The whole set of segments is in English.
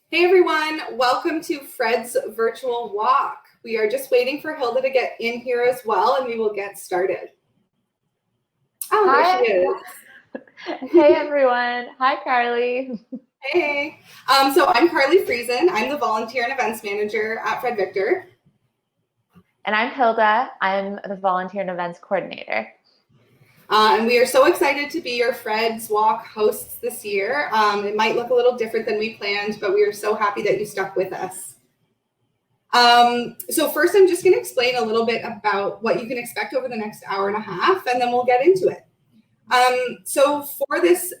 Hey everyone, welcome to Fred's virtual walk. We are just waiting for Hilda to get in here as well, and we will get started. Oh, there Hi. she is. Hey everyone. Hi Carly. Hey. So I'm Carly Friesen. I'm the volunteer and events manager at Fred Victor. And I'm Hilda. I'm the volunteer and events coordinator. And we are so excited to be your Fred's Walk hosts this year. It might look a little different than we planned, but we are so happy that you stuck with us. So first, I'm just going to explain a little bit about what you can expect over the next hour and a half, and then we'll get into it. So for this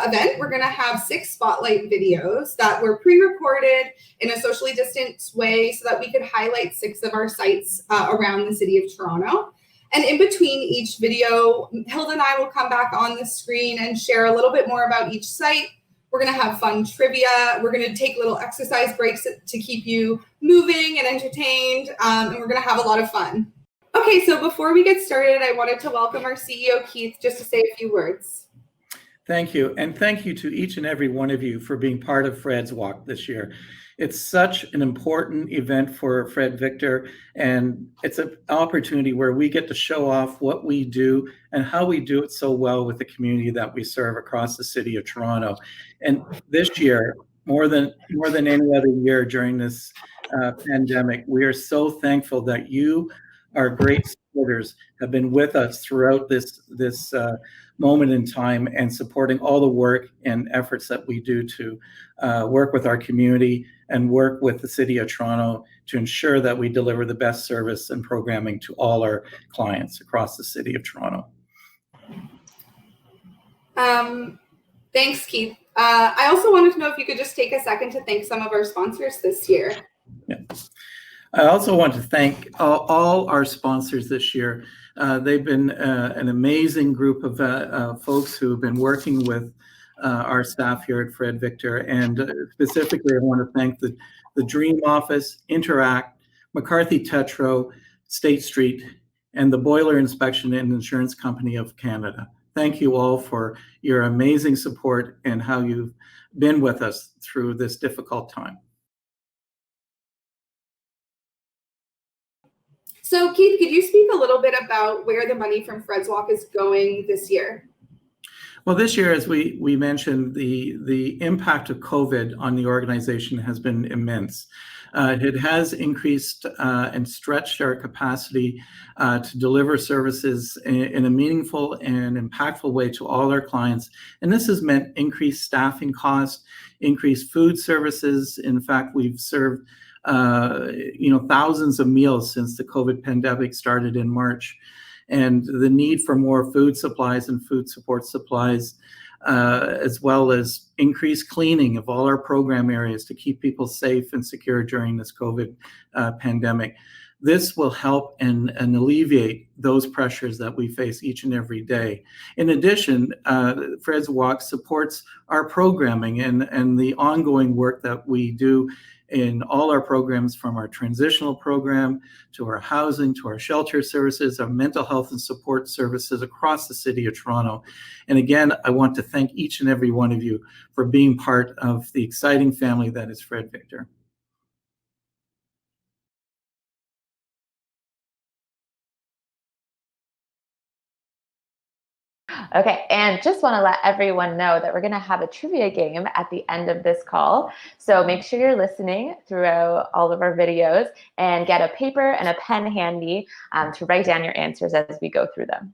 event, we're going to have 6 spotlight videos that were pre-recorded in a socially distant way so that we could highlight 6 of our sites around the city of Toronto. And in between each video, Hilda and I will come back on the screen and share a little bit more about each site. We're going to have fun trivia. We're going to take little exercise breaks to keep you moving and entertained, and we're going to have a lot of fun. Okay, so before we get started, I wanted to welcome our CEO, Keith, just to say a few words. Thank you. And thank you to each and every one of you for being part of Fred's Walk this year. It's such an important event for Fred Victor, and it's an opportunity where we get to show off what we do and how we do it so well with the community that we serve across the city of Toronto. And this year, more than any other year during this pandemic, we are so thankful that you, our great supporters, have been with us throughout this moment in time and supporting all the work and efforts that we do to work with our community and work with the City of Toronto to ensure that we deliver the best service and programming to all our clients across the City of Toronto. Thanks, Keith. I also wanted to know if you could just take a second to thank some of our sponsors this year. Yeah. I also want to thank all our sponsors this year. They've been an amazing group of folks who have been working with our staff here at Fred Victor. And specifically, I want to thank the Dream Office, Interact, McCarthy Tetro, State Street, and the Boiler Inspection and Insurance Company of Canada. Thank you all for your amazing support and how you've been with us through this difficult time. So Keith, could you speak a little bit about where the money from Fred's Walk is going this year? Well, this year, as we mentioned, the impact of COVID on the organization has been immense. It has increased and stretched our capacity to deliver services in a meaningful and impactful way to all our clients. And this has meant increased staffing costs, increased food services. In fact, we've served thousands of meals since the COVID pandemic started in March. And the need for more food supplies and food support supplies, as well as increased cleaning of all our program areas to keep people safe and secure during this COVID pandemic. This will help and alleviate those pressures that we face each and every day. In addition, Fred's Walk supports our programming and the ongoing work that we do in all our programs, from our transitional program to our housing, to our shelter services, our mental health and support services across the City of Toronto. And again, I want to thank each and every one of you for being part of the exciting family that is Fred Victor. Okay, and just want to let everyone know that we're going to have a trivia game at the end of this call. So make sure you're listening throughout all of our videos and get a paper and a pen handy to write down your answers as we go through them.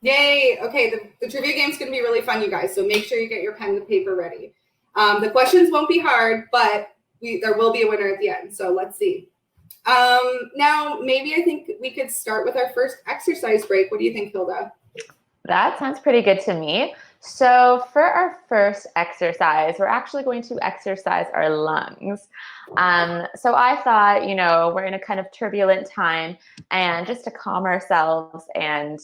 Yay! Okay, the trivia game is going to be really fun, you guys. So make sure you get your pen and paper ready. The questions won't be hard, but there will be a winner at the end. So let's see. Now, maybe I think we could start with our first exercise break. What do you think, Hilda? That sounds pretty good to me. So for our first exercise, we're actually going to exercise our lungs. So I thought, we're in a kind of turbulent time, and just to calm ourselves and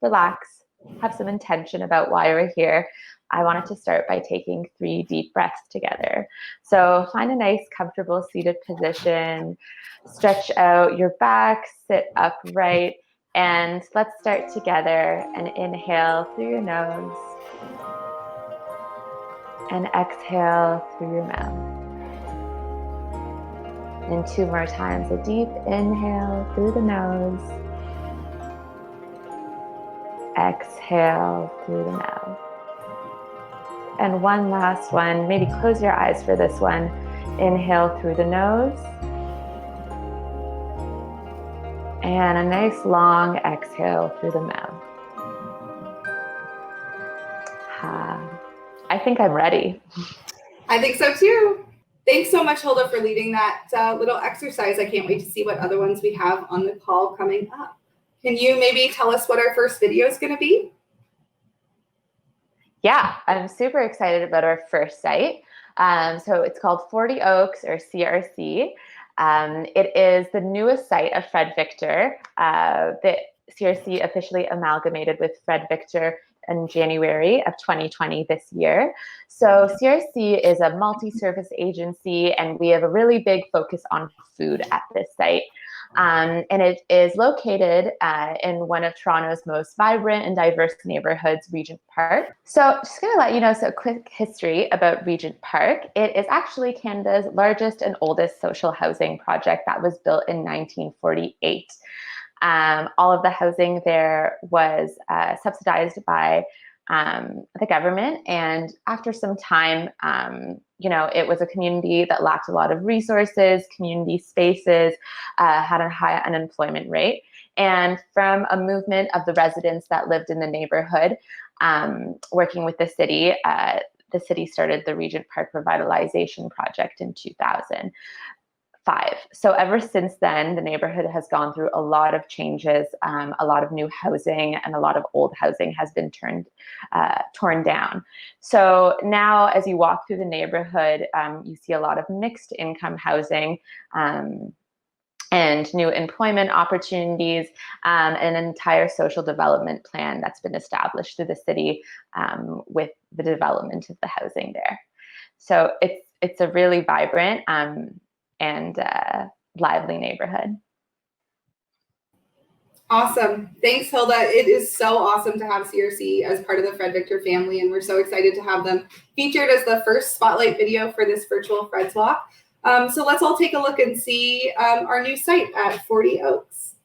relax, have some intention about why we're here, I wanted to start by taking 3 deep breaths together. So find a nice, comfortable seated position, stretch out your back, sit upright, and let's start together and inhale through your nose. And exhale through your mouth. And 2 more times. A deep inhale through the nose. Exhale through the mouth. And one last one. Maybe close your eyes for this one. Inhale through the nose. And a nice long exhale through the mouth. I think I'm ready. I think so too. Thanks so much, Hilda, for leading that little exercise. I can't wait to see what other ones we have on the call coming up. Can you maybe tell us what our first video is going to be? Yeah, I'm super excited about our first site. So it's called 40 Oaks, or CRC. It is the newest site of Fred Victor. The CRC officially amalgamated with Fred Victor in January of 2020 this year. So CRC is a multi-service agency, and we have a really big focus on food at this site. And it is located in one of Toronto's most vibrant and diverse neighborhoods, Regent Park. So just going to let you know, so a quick history about Regent Park. It is actually Canada's largest and oldest social housing project that was built in 1948. All of the housing there was subsidized by the government, and after some time, it was a community that lacked a lot of resources, community spaces, had a high unemployment rate, and from a movement of the residents that lived in the neighborhood, working with the city started the Regent Park Revitalization Project in 2005. So ever since then, the neighborhood has gone through a lot of changes. A lot of new housing and a lot of old housing has been torn down. So now as you walk through the neighborhood, you see a lot of mixed income housing and new employment opportunities, and an entire social development plan that's been established through the city with the development of the housing there. So it's a really vibrant and lively neighborhood. Awesome. Thanks, Hilda. It is so awesome to have CRC as part of the Fred Victor family, and we're so excited to have them featured as the first spotlight video for this virtual Fred's Walk. So let's all take a look and see our new site at 40 Oaks.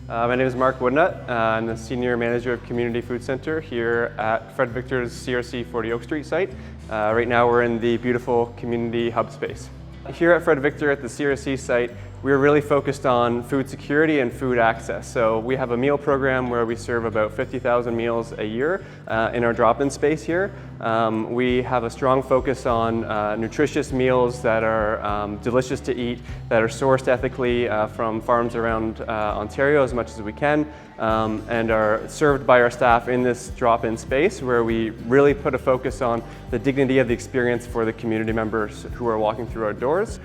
My name is Mark Woodnut. I'm the Senior Manager of Community Food Center here at Fred Victor's CRC 40 Oak Street site. Right now we're in the beautiful community hub space. Here at Fred Victor at the CRC site, we're really focused on food security and food access. So we have a meal program where we serve about 50,000 meals a year in our drop-in space here. We have a strong focus on nutritious meals that are delicious to eat, that are sourced ethically from farms around Ontario as much as we can, and are served by our staff in this drop-in space where we really put a focus on the dignity of the experience for the community members who are walking through our doors.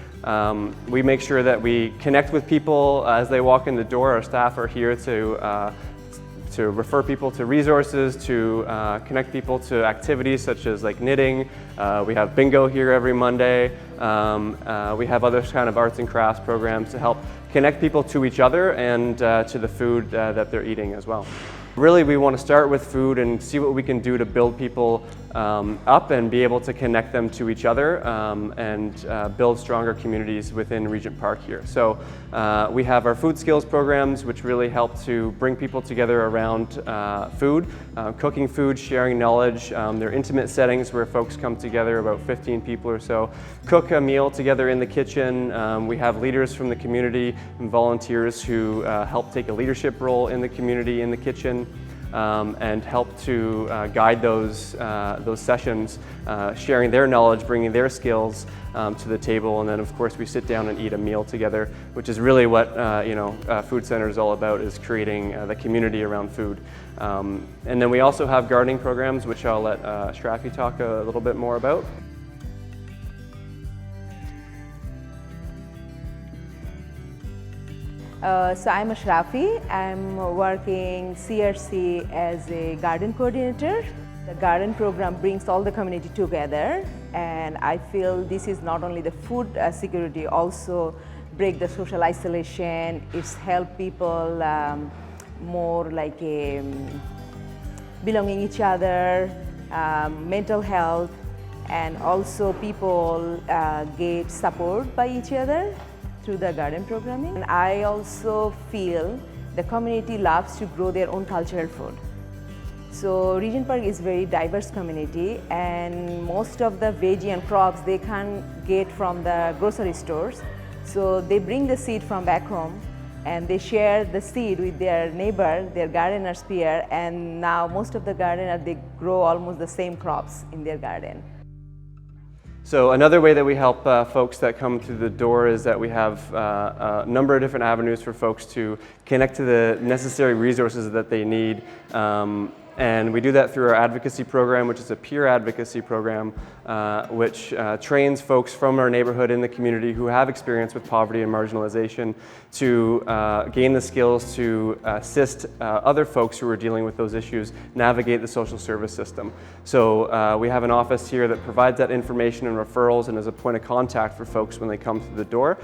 We make sure that we connect with people as they walk in the door. Our staff are here to refer people to resources, to connect people to activities such as like knitting. We have bingo here every Monday. We have other kind of arts and crafts programs to help connect people to each other and to the food that they're eating as well. Really, we want to start with food and see what we can do to build people up and be able to connect them to each other and build stronger communities within Regent Park here. So we have our food skills programs, which really help to bring people together around food, cooking food, sharing knowledge. They're intimate settings where folks come together, about 15 people or so, cook a meal together in the kitchen. We have leaders from the community and volunteers who help take a leadership role in the community in the kitchen. And help to guide those sessions, sharing their knowledge, bringing their skills to the table, and then of course we sit down and eat a meal together, which is really what Food Center is all about, is creating the community around food. And then we also have gardening programs, which I'll let Shrafi talk a little bit more about. So I'm Shrafi. I'm working CRC as a garden coordinator. The garden program brings all the community together, and I feel this is not only the food security, also break the social isolation. It's helped people more like belonging each other, mental health, and also people get support by each other through the garden programming. And I also feel the community loves to grow their own cultural food. So Regent Park is very diverse community, and most of the veggie and crops they can't get from the grocery stores. So they bring the seed from back home and they share the seed with their neighbor, their gardeners peer, and now most of the gardeners, they grow almost the same crops in their garden. So another way that we help folks that come through the door is that we have a number of different avenues for folks to connect to the necessary resources that they need. And we do that through our advocacy program, which is a peer advocacy program, which trains folks from our neighborhood in the community who have experience with poverty and marginalization to gain the skills to assist other folks who are dealing with those issues navigate the social service system. So we have an office here that provides that information and referrals and is a point of contact for folks when they come through the door,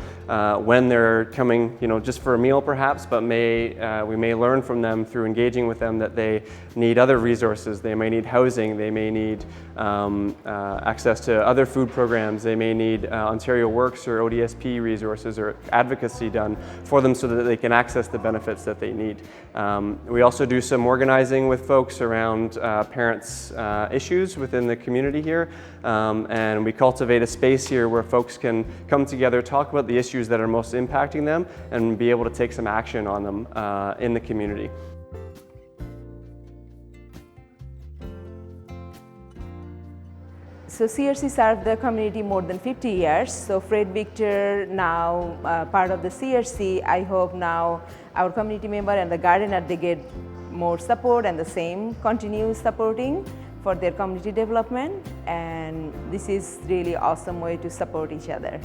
when they're coming, just for a meal perhaps, but we may learn from them through engaging with them that they need other resources. They may need housing, they may need access to other food programs, they may need Ontario Works or ODSP resources or advocacy done for them so that they can access the benefits that they need. We also do some organizing with folks around parents' issues within the community here, and we cultivate a space here where folks can come together, talk about the issues that are most impacting them, and be able to take some action on them in the community. So CRC served the community more than 50 years. So Fred Victor now part of the CRC, I hope now our community member and the gardener, they get more support and the same continue supporting for their community development. And this is really awesome way to support each other.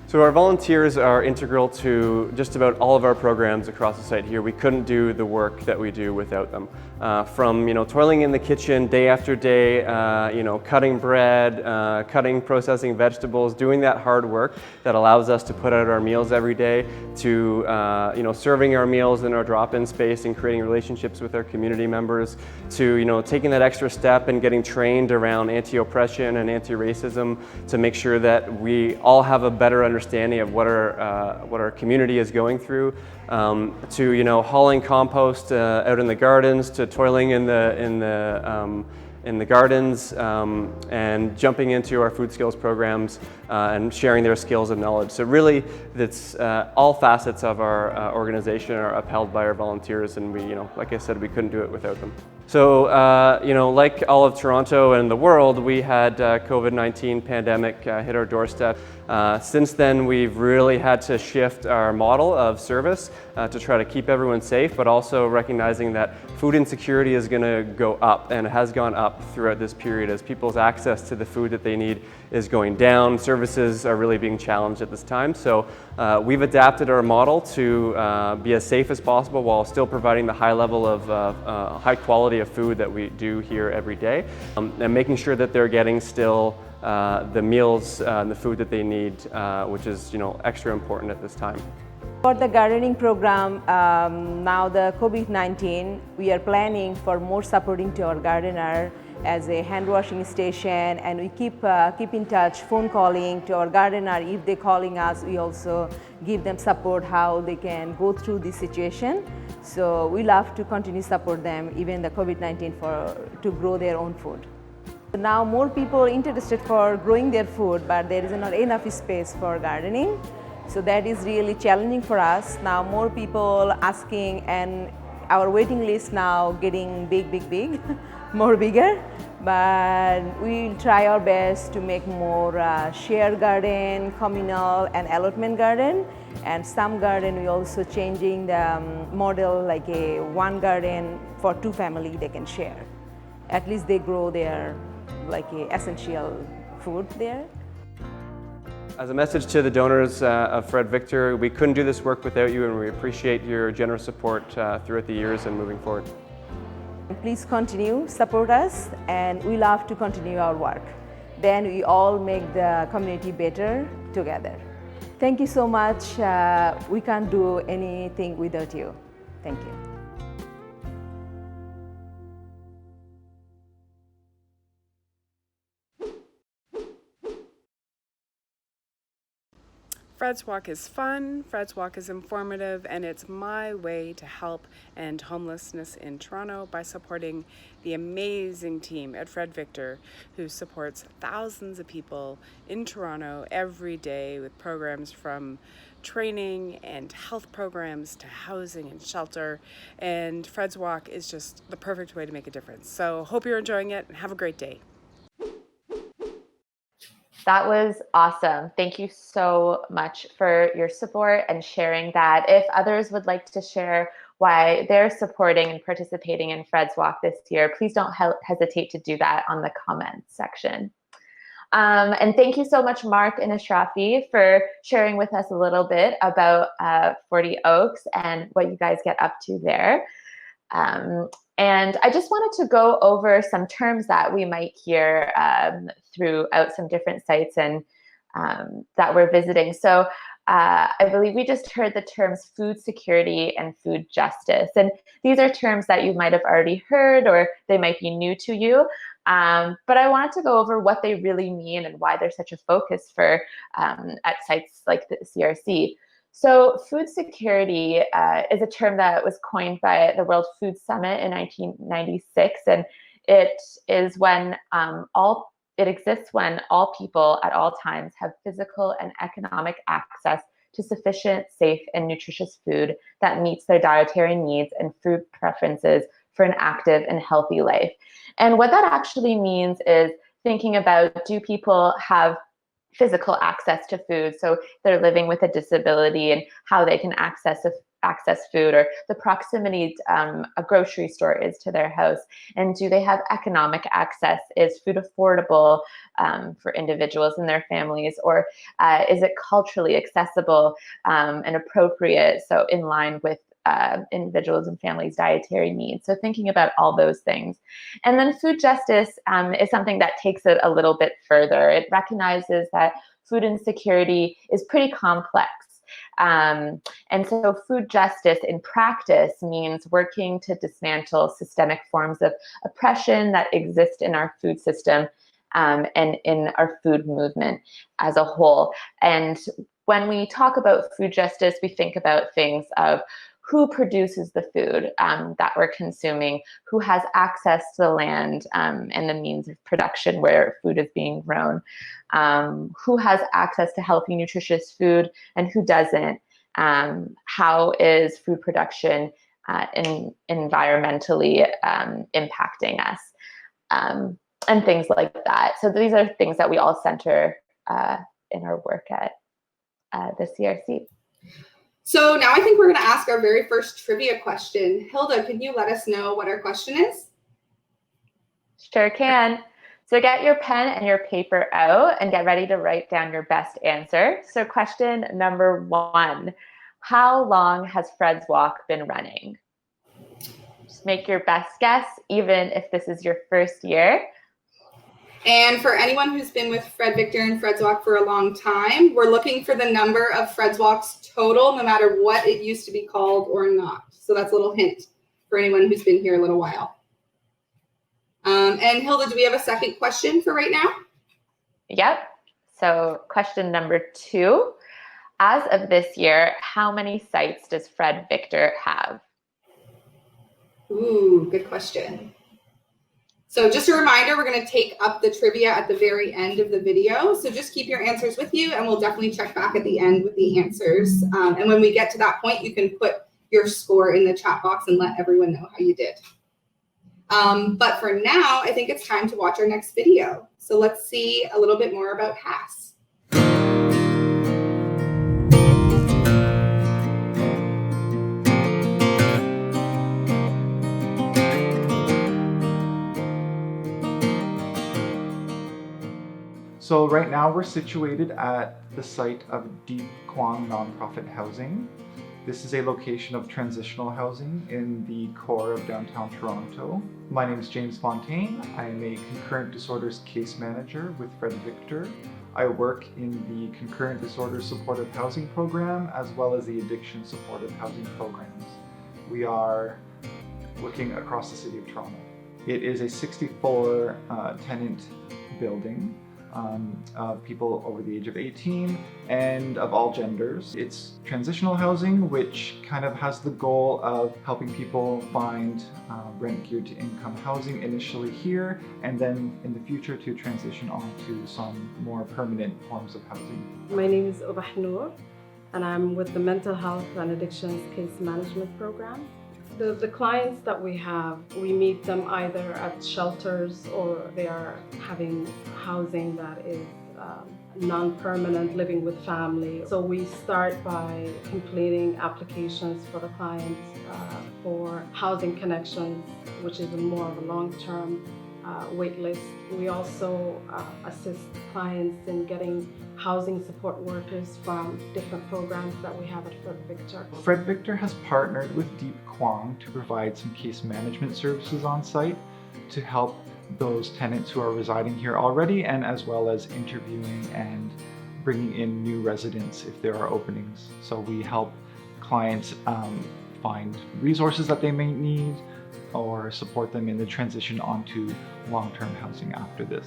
So our volunteers are integral to just about all of our programs across the site here. We couldn't do the work that we do without them. From toiling in the kitchen day after day, cutting bread, processing vegetables, doing that hard work that allows us to put out our meals every day, to serving our meals in our drop-in space and creating relationships with our community members, to taking that extra step and getting trained around anti-oppression and anti-racism to make sure that we all have a better understanding of what our community is going through, to hauling compost out in the gardens, to toiling in the gardens, and jumping into our food skills programs and sharing their skills and knowledge. So really, that's all facets of our organization are upheld by our volunteers, and we, like I said, we couldn't do it without them. So, like all of Toronto and the world, we had COVID-19 pandemic hit our doorstep. Since then, we've really had to shift our model of service to try to keep everyone safe, but also recognizing that food insecurity is going to go up, and it has gone up throughout this period as people's access to the food that they need is going down. Services are really being challenged at this time. So we've adapted our model to be as safe as possible while still providing the high level of high quality of food that we do here every day, and making sure that they're getting still the meals and the food that they need, which is extra important at this time. For the gardening program, now the COVID-19, we are planning for more supporting to our gardener as a hand washing station, and we keep in touch, phone calling to our gardener. If they're calling us, we also give them support how they can go through this situation. So we love to continue support them even the COVID-19 to grow their own food. Now more people are interested for growing their food, but there is not enough space for gardening. So that is really challenging for us. Now more people asking, and our waiting list now getting big, more bigger. But we'll try our best to make more shared garden, communal and allotment garden. And some garden we also changing the model, like a one garden for two family they can share. At least they grow their essential food there. As a message to the donors of Fred Victor, we couldn't do this work without you, and we appreciate your generous support throughout the years and moving forward. Please continue, support us, and we love to continue our work. then we all make the community better together. Thank you so much. We can't do anything without you. Thank you. Fred's Walk is fun, Fred's Walk is informative, and it's my way to help end homelessness in Toronto by supporting the amazing team at Fred Victor, who supports thousands of people in Toronto every day with programs from training and health programs to housing and shelter. And Fred's Walk is just the perfect way to make a difference. So hope you're enjoying it and have a great day. That was awesome. Thank you so much for your support and sharing that. If others would like to share why they're supporting and participating in Fred's Walk this year, please don't hesitate to do that on the comments section. And thank you so much, Mark and Ashrafi, for sharing with us a little bit about 40 Oaks and what you guys get up to there. And I just wanted to go over some terms that we might hear throughout some different sites and that we're visiting. So I believe we just heard the terms food security and food justice. And these are terms that you might have already heard or they might be new to you. But I wanted to go over what they really mean and why they're such a focus for at sites like the CRC. So food security is a term that was coined by the World Food Summit in 1996, and it is when it exists when all people at all times have physical and economic access to sufficient, safe, and nutritious food that meets their dietary needs and food preferences for an active and healthy life. And what that actually means is thinking about, do people have physical access to food, so they're living with a disability and how they can access food, or the proximity a grocery store is to their house, and do they have economic access? Is food affordable for individuals and their families, or is it culturally accessible and appropriate, so in line with individuals and families' dietary needs? So thinking about all those things. And then food justice is something that takes it a little bit further. It recognizes that food insecurity is pretty complex. And so food justice in practice means working to dismantle systemic forms of oppression that exist in our food system and in our food movement as a whole. And when we talk about food justice, we think about things of who produces the food that we're consuming, who has access to the land and the means of production where food is being grown, who has access to healthy, nutritious food and who doesn't, how is food production environmentally impacting us, and things like that. So these are things that we all center in our work at the CRC. So now I think we're going to ask our very first trivia question. Hilda, can you let us know what our question is? Sure can. So get your pen and your paper out and get ready to write down your best answer. So question number 1, how long has Fred's Walk been running? Just make your best guess, even if this is your first year. And for anyone who's been with Fred Victor and Fred's Walk for a long time, we're looking for the number of Fred's Walks total, no matter what it used to be called or not. So that's a little hint for anyone who's been here a little while. And Hilda, do we have a second question for right now? Yep. So question number 2, as of this year, how many sites does Fred Victor have? Ooh, good question. So just a reminder, we're going to take up the trivia at the very end of the video. So just keep your answers with you and we'll definitely check back at the end with the answers. And when we get to that point, you can put your score in the chat box and let everyone know how you did. But for now, I think it's time to watch our next video. So let's see a little bit more about HAS. So right now we're situated at the site of Deep Kwang Nonprofit Housing. This is a location of transitional housing in the core of downtown Toronto. My name is James Fontaine. I am a concurrent disorders case manager with Fred Victor. I work in the concurrent disorders supportive housing program as well as the addiction supportive housing programs. We are looking across the city of Toronto. It is a 64 tenant building of people over the age of 18 and of all genders. It's transitional housing, which kind of has the goal of helping people find rent geared to income housing initially here, and then in the future to transition on to some more permanent forms of housing. My name is Ubah Noor, and I'm with the Mental Health and Addictions Case Management Program. The clients that we have, we meet them either at shelters or they are having housing that is non-permanent, living with family. So we start by completing applications for the clients for housing connections, which is more of a long-term wait list. We also assist clients in getting housing support workers from different programs that we have at Fred Victor. Fred Victor has partnered with Deep Kwong to provide some case management services on site to help those tenants who are residing here already, and as well as interviewing and bringing in new residents if there are openings. So we help clients find resources that they may need or support them in the transition onto long-term housing after this.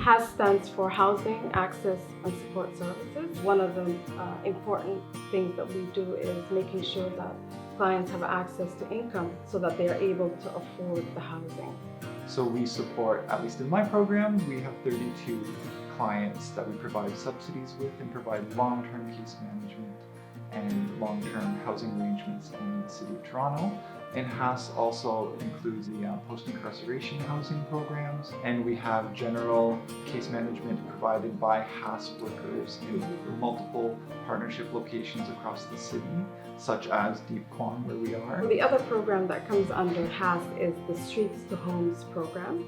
HAS stands for Housing, Access and Support Services. One of the important things that we do is making sure that clients have access to income so that they are able to afford the housing. So we support, at least in my program, we have 32 clients that we provide subsidies with and provide long-term case management and long-term housing arrangements in the city of Toronto. And HAS also includes the post-incarceration housing programs, and we have general case management provided by HAS workers in multiple partnership locations across the city, such as Deep Kwong, where we are. The other program that comes under HAS is the Streets to Homes program,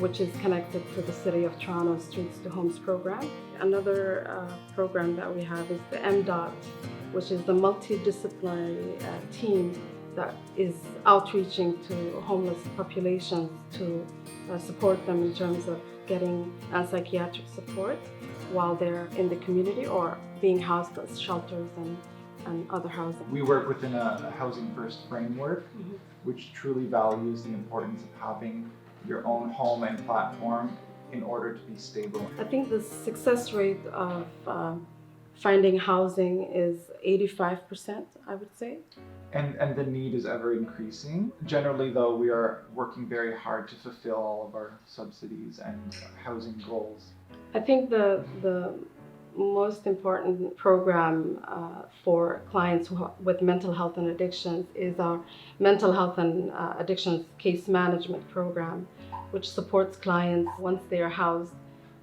which is connected to the City of Toronto Streets to Homes program. Another program that we have is the MDOT, which is the multidisciplinary team that is outreaching to homeless populations to support them in terms of getting psychiatric support while they're in the community or being housed at shelters and other housing. We work within a housing first framework, which truly values the importance of having your own home and platform in order to be stable. I think the success rate of finding housing is 85%, I would say. And the need is ever increasing. Generally, though, we are working very hard to fulfill all of our subsidies and housing goals. I think the most important program for clients with mental health and addictions is our Mental Health and Addictions Case Management Program, which supports clients once they are housed.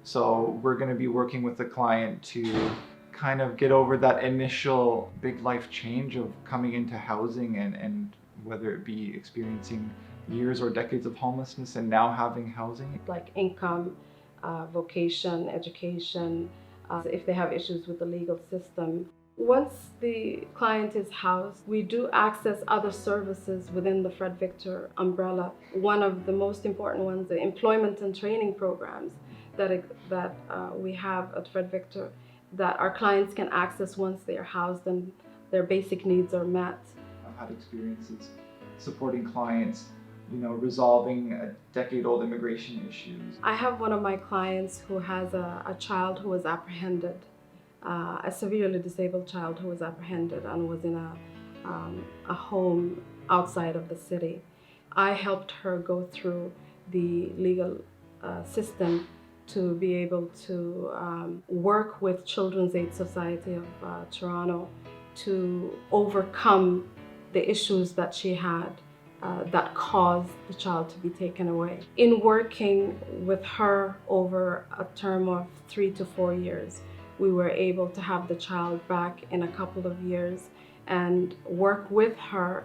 So we're going to be working with the client to kind of get over that initial big life change of coming into housing and whether it be experiencing years or decades of homelessness and now having housing. Like income, vocation, education, if they have issues with the legal system. Once the client is housed, we do access other services within the Fred Victor umbrella. One of the most important ones, the employment and training programs that we have at Fred Victor, that our clients can access once they are housed and their basic needs are met. I've had experiences supporting clients, resolving decade-old immigration issues. I have one of my clients who has a child who was apprehended, a severely disabled child who was apprehended and was in a home outside of the city. I helped her go through the legal system to be able to work with Children's Aid Society of Toronto to overcome the issues that she had that caused the child to be taken away. In working with her over a term of 3 to 4 years, we were able to have the child back in a couple of years and work with her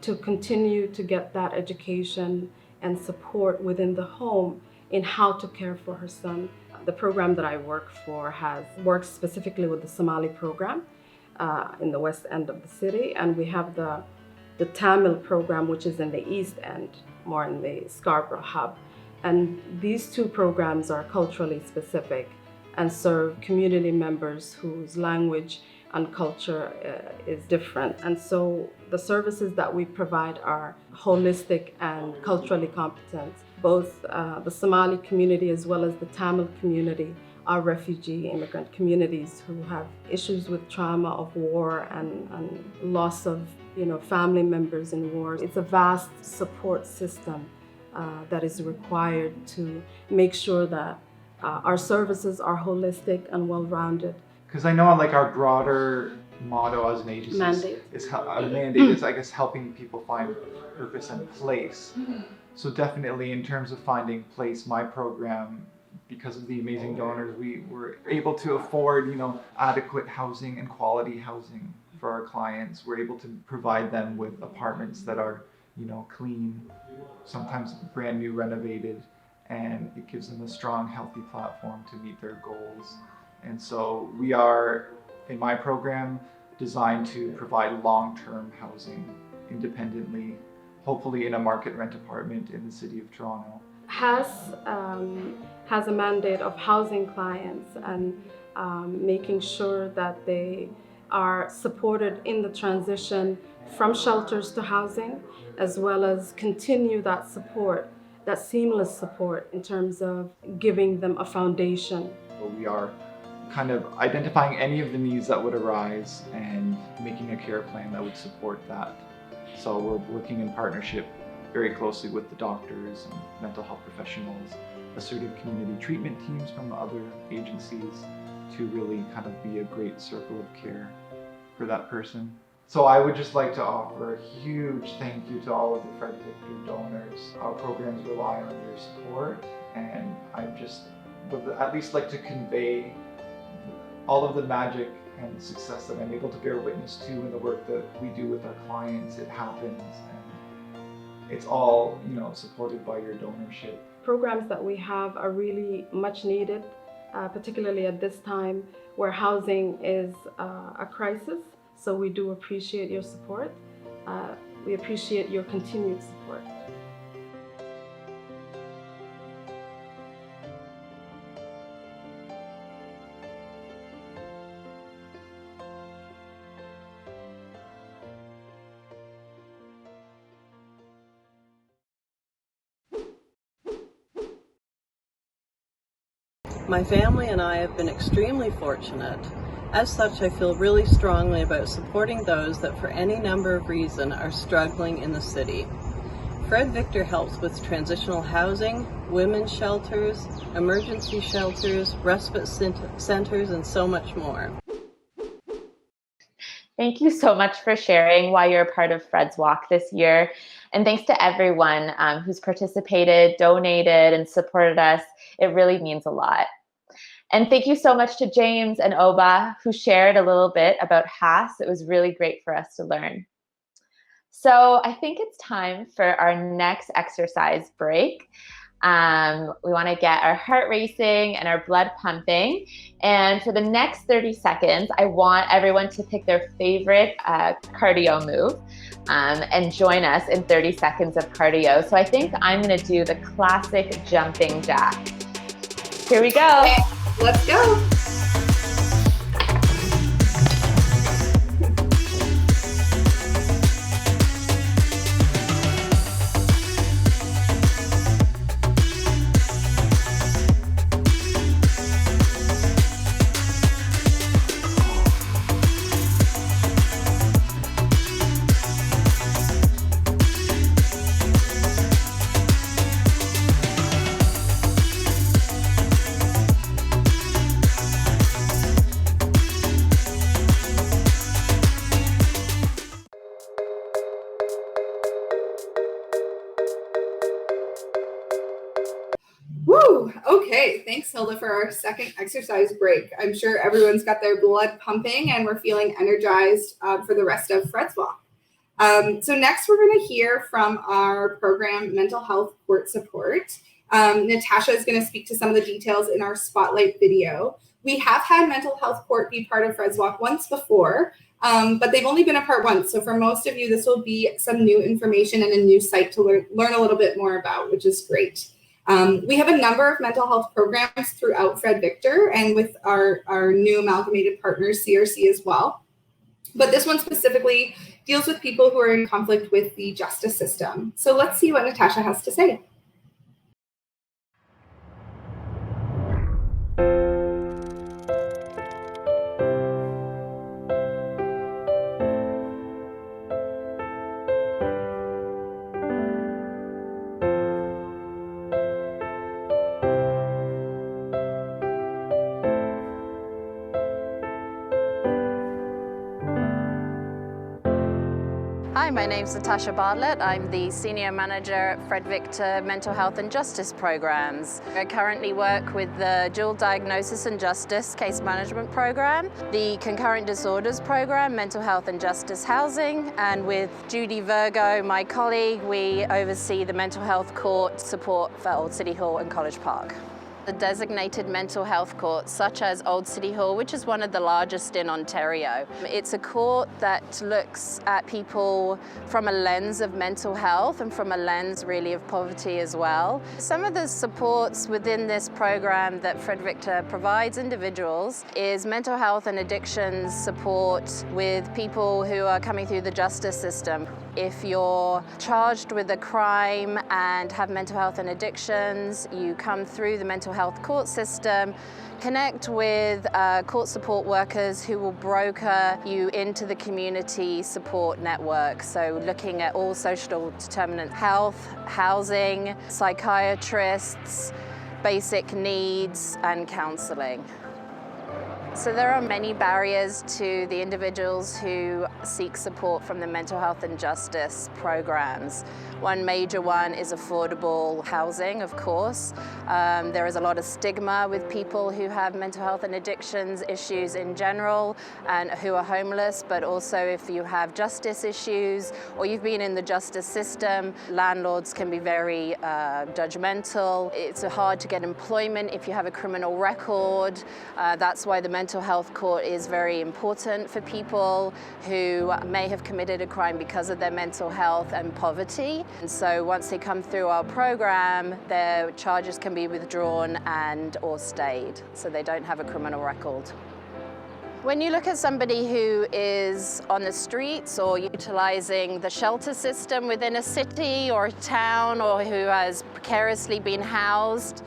to continue to get that education and support within the home in how to care for her son. The program that I work for works specifically with the Somali program. in the west end of the city, and we have the Tamil program, which is in the east end, more in the Scarborough hub. And these two programs are culturally specific and serve community members whose language and culture is different. And so the services that we provide are holistic and culturally competent. Both the Somali community as well as the Tamil community are refugee immigrant communities who have issues with trauma of war and loss of family members in war. It's a vast support system that is required to make sure that our services are holistic and well-rounded. Because I know like our broader motto as an agency Mandate. is I guess helping people find purpose and place. So definitely in terms of finding place, my program, because of the amazing donors, we were able to afford adequate housing and quality housing for our clients. We're able to provide them with apartments that are clean, sometimes brand new renovated, and it gives them a strong, healthy platform to meet their goals. And so we are, in my program, designed to provide long-term housing independently, hopefully in a market rent apartment in the city of Toronto. has a mandate of housing clients and making sure that they are supported in the transition from shelters to housing, as well as continue that support, that seamless support in terms of giving them a foundation. We are kind of identifying any of the needs that would arise and making a care plan that would support that. So we're working in partnership very closely with the doctors and mental health professionals, assertive community treatment teams from other agencies to really kind of be a great circle of care for that person. So I would just like to offer a huge thank you to all of the Fred Victor donors. Our programs rely on your support, and I just would at least like to convey all of the magic and success that I'm able to bear witness to in the work that we do with our clients. It happens, and it's all supported by your donorship. Programs that we have are really much needed, particularly at this time where housing is a crisis. So we do appreciate your support. We appreciate your continued support. My family and I have been extremely fortunate. As such, I feel really strongly about supporting those that for any number of reasons are struggling in the city. Fred Victor helps with transitional housing, women's shelters, emergency shelters, respite centers, and so much more. Thank you so much for sharing why you're a part of Fred's Walk this year. And thanks to everyone who's participated, donated, and supported us. It really means a lot. And thank you so much to James and Oba, who shared a little bit about HAS. It was really great for us to learn. So I think it's time for our next exercise break. We want to get our heart racing and our blood pumping. And for the next 30 seconds, I want everyone to pick their favorite cardio move and join us in 30 seconds of cardio. So I think I'm going to do the classic jumping jack. Here we go. Okay, let's go. Woo! Okay, thanks Hilda for our second exercise break. I'm sure everyone's got their blood pumping and we're feeling energized for the rest of Fred's Walk. So next we're going to hear from our program Mental Health Court Support. Natasha is going to speak to some of the details in our spotlight video. We have had Mental Health Court be part of Fred's Walk once before, but they've only been apart once. So for most of you, this will be some new information and a new site to learn a little bit more about, which is great. We have a number of mental health programs throughout Fred Victor and with our new amalgamated partners, CRC, as well. But this one specifically deals with people who are in conflict with the justice system. So let's see what Natasha has to say. Hi, my name's Natasha Bartlett. I'm the Senior Manager at Fred Victor Mental Health and Justice Programs. I currently work with the Dual Diagnosis and Justice Case Management Program, the Concurrent Disorders Program, Mental Health and Justice Housing, and with Judy Virgo, my colleague, we oversee the Mental Health Court support for Old City Hall and College Park. The designated mental health courts, such as Old City Hall, which is one of the largest in Ontario. It's a court that looks at people from a lens of mental health and from a lens really of poverty as well. Some of the supports within this program that Fred Victor provides individuals is mental health and addictions support with people who are coming through the justice system. If you're charged with a crime and have mental health and addictions, you come through the mental health court system, connect with court support workers who will broker you into the community support network. So looking at all social determinants, health, housing, psychiatrists, basic needs, and counseling. So there are many barriers to the individuals who seek support from the mental health and justice programs. One major one is affordable housing, of course. There is a lot of stigma with people who have mental health and addictions issues in general and who are homeless, but also if you have justice issues or you've been in the justice system, landlords can be very judgmental. It's hard to get employment if you have a criminal record. That's why the mental health court is very important for people who may have committed a crime because of their mental health and poverty. And so once they come through our program, their charges can be withdrawn and or stayed, so they don't have a criminal record. When you look at somebody who is on the streets or utilizing the shelter system within a city or a town or who has precariously been housed,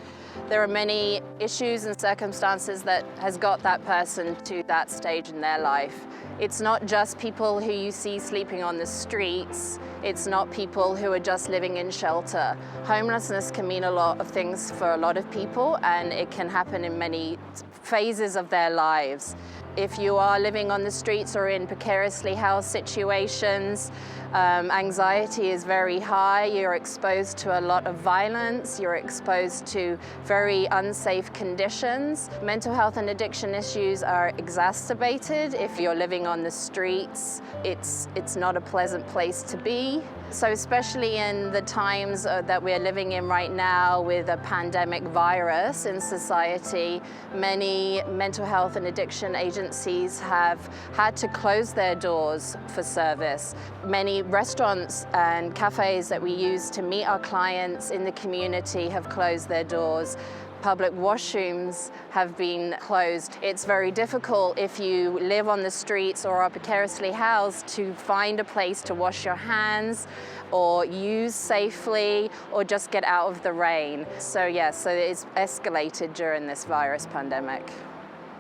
there are many issues and circumstances that has got that person to that stage in their life. It's not just people who you see sleeping on the streets. It's not people who are just living in shelter. Homelessness can mean a lot of things for a lot of people, and it can happen in many phases of their lives. If you are living on the streets or in precariously housed situations, anxiety is very high. You're exposed to a lot of violence. You're exposed to very unsafe conditions. Mental health and addiction issues are exacerbated if you're living on the streets. It's not a pleasant place to be. So especially in the times that we're living in right now with a pandemic virus in society, many mental health and addiction agencies have had to close their doors for service. Many restaurants and cafes that we use to meet our clients in the community have closed their doors. Public washrooms have been closed. It's very difficult if you live on the streets or are precariously housed to find a place to wash your hands or use safely or just get out of the rain. So yes, so it's escalated during this virus pandemic.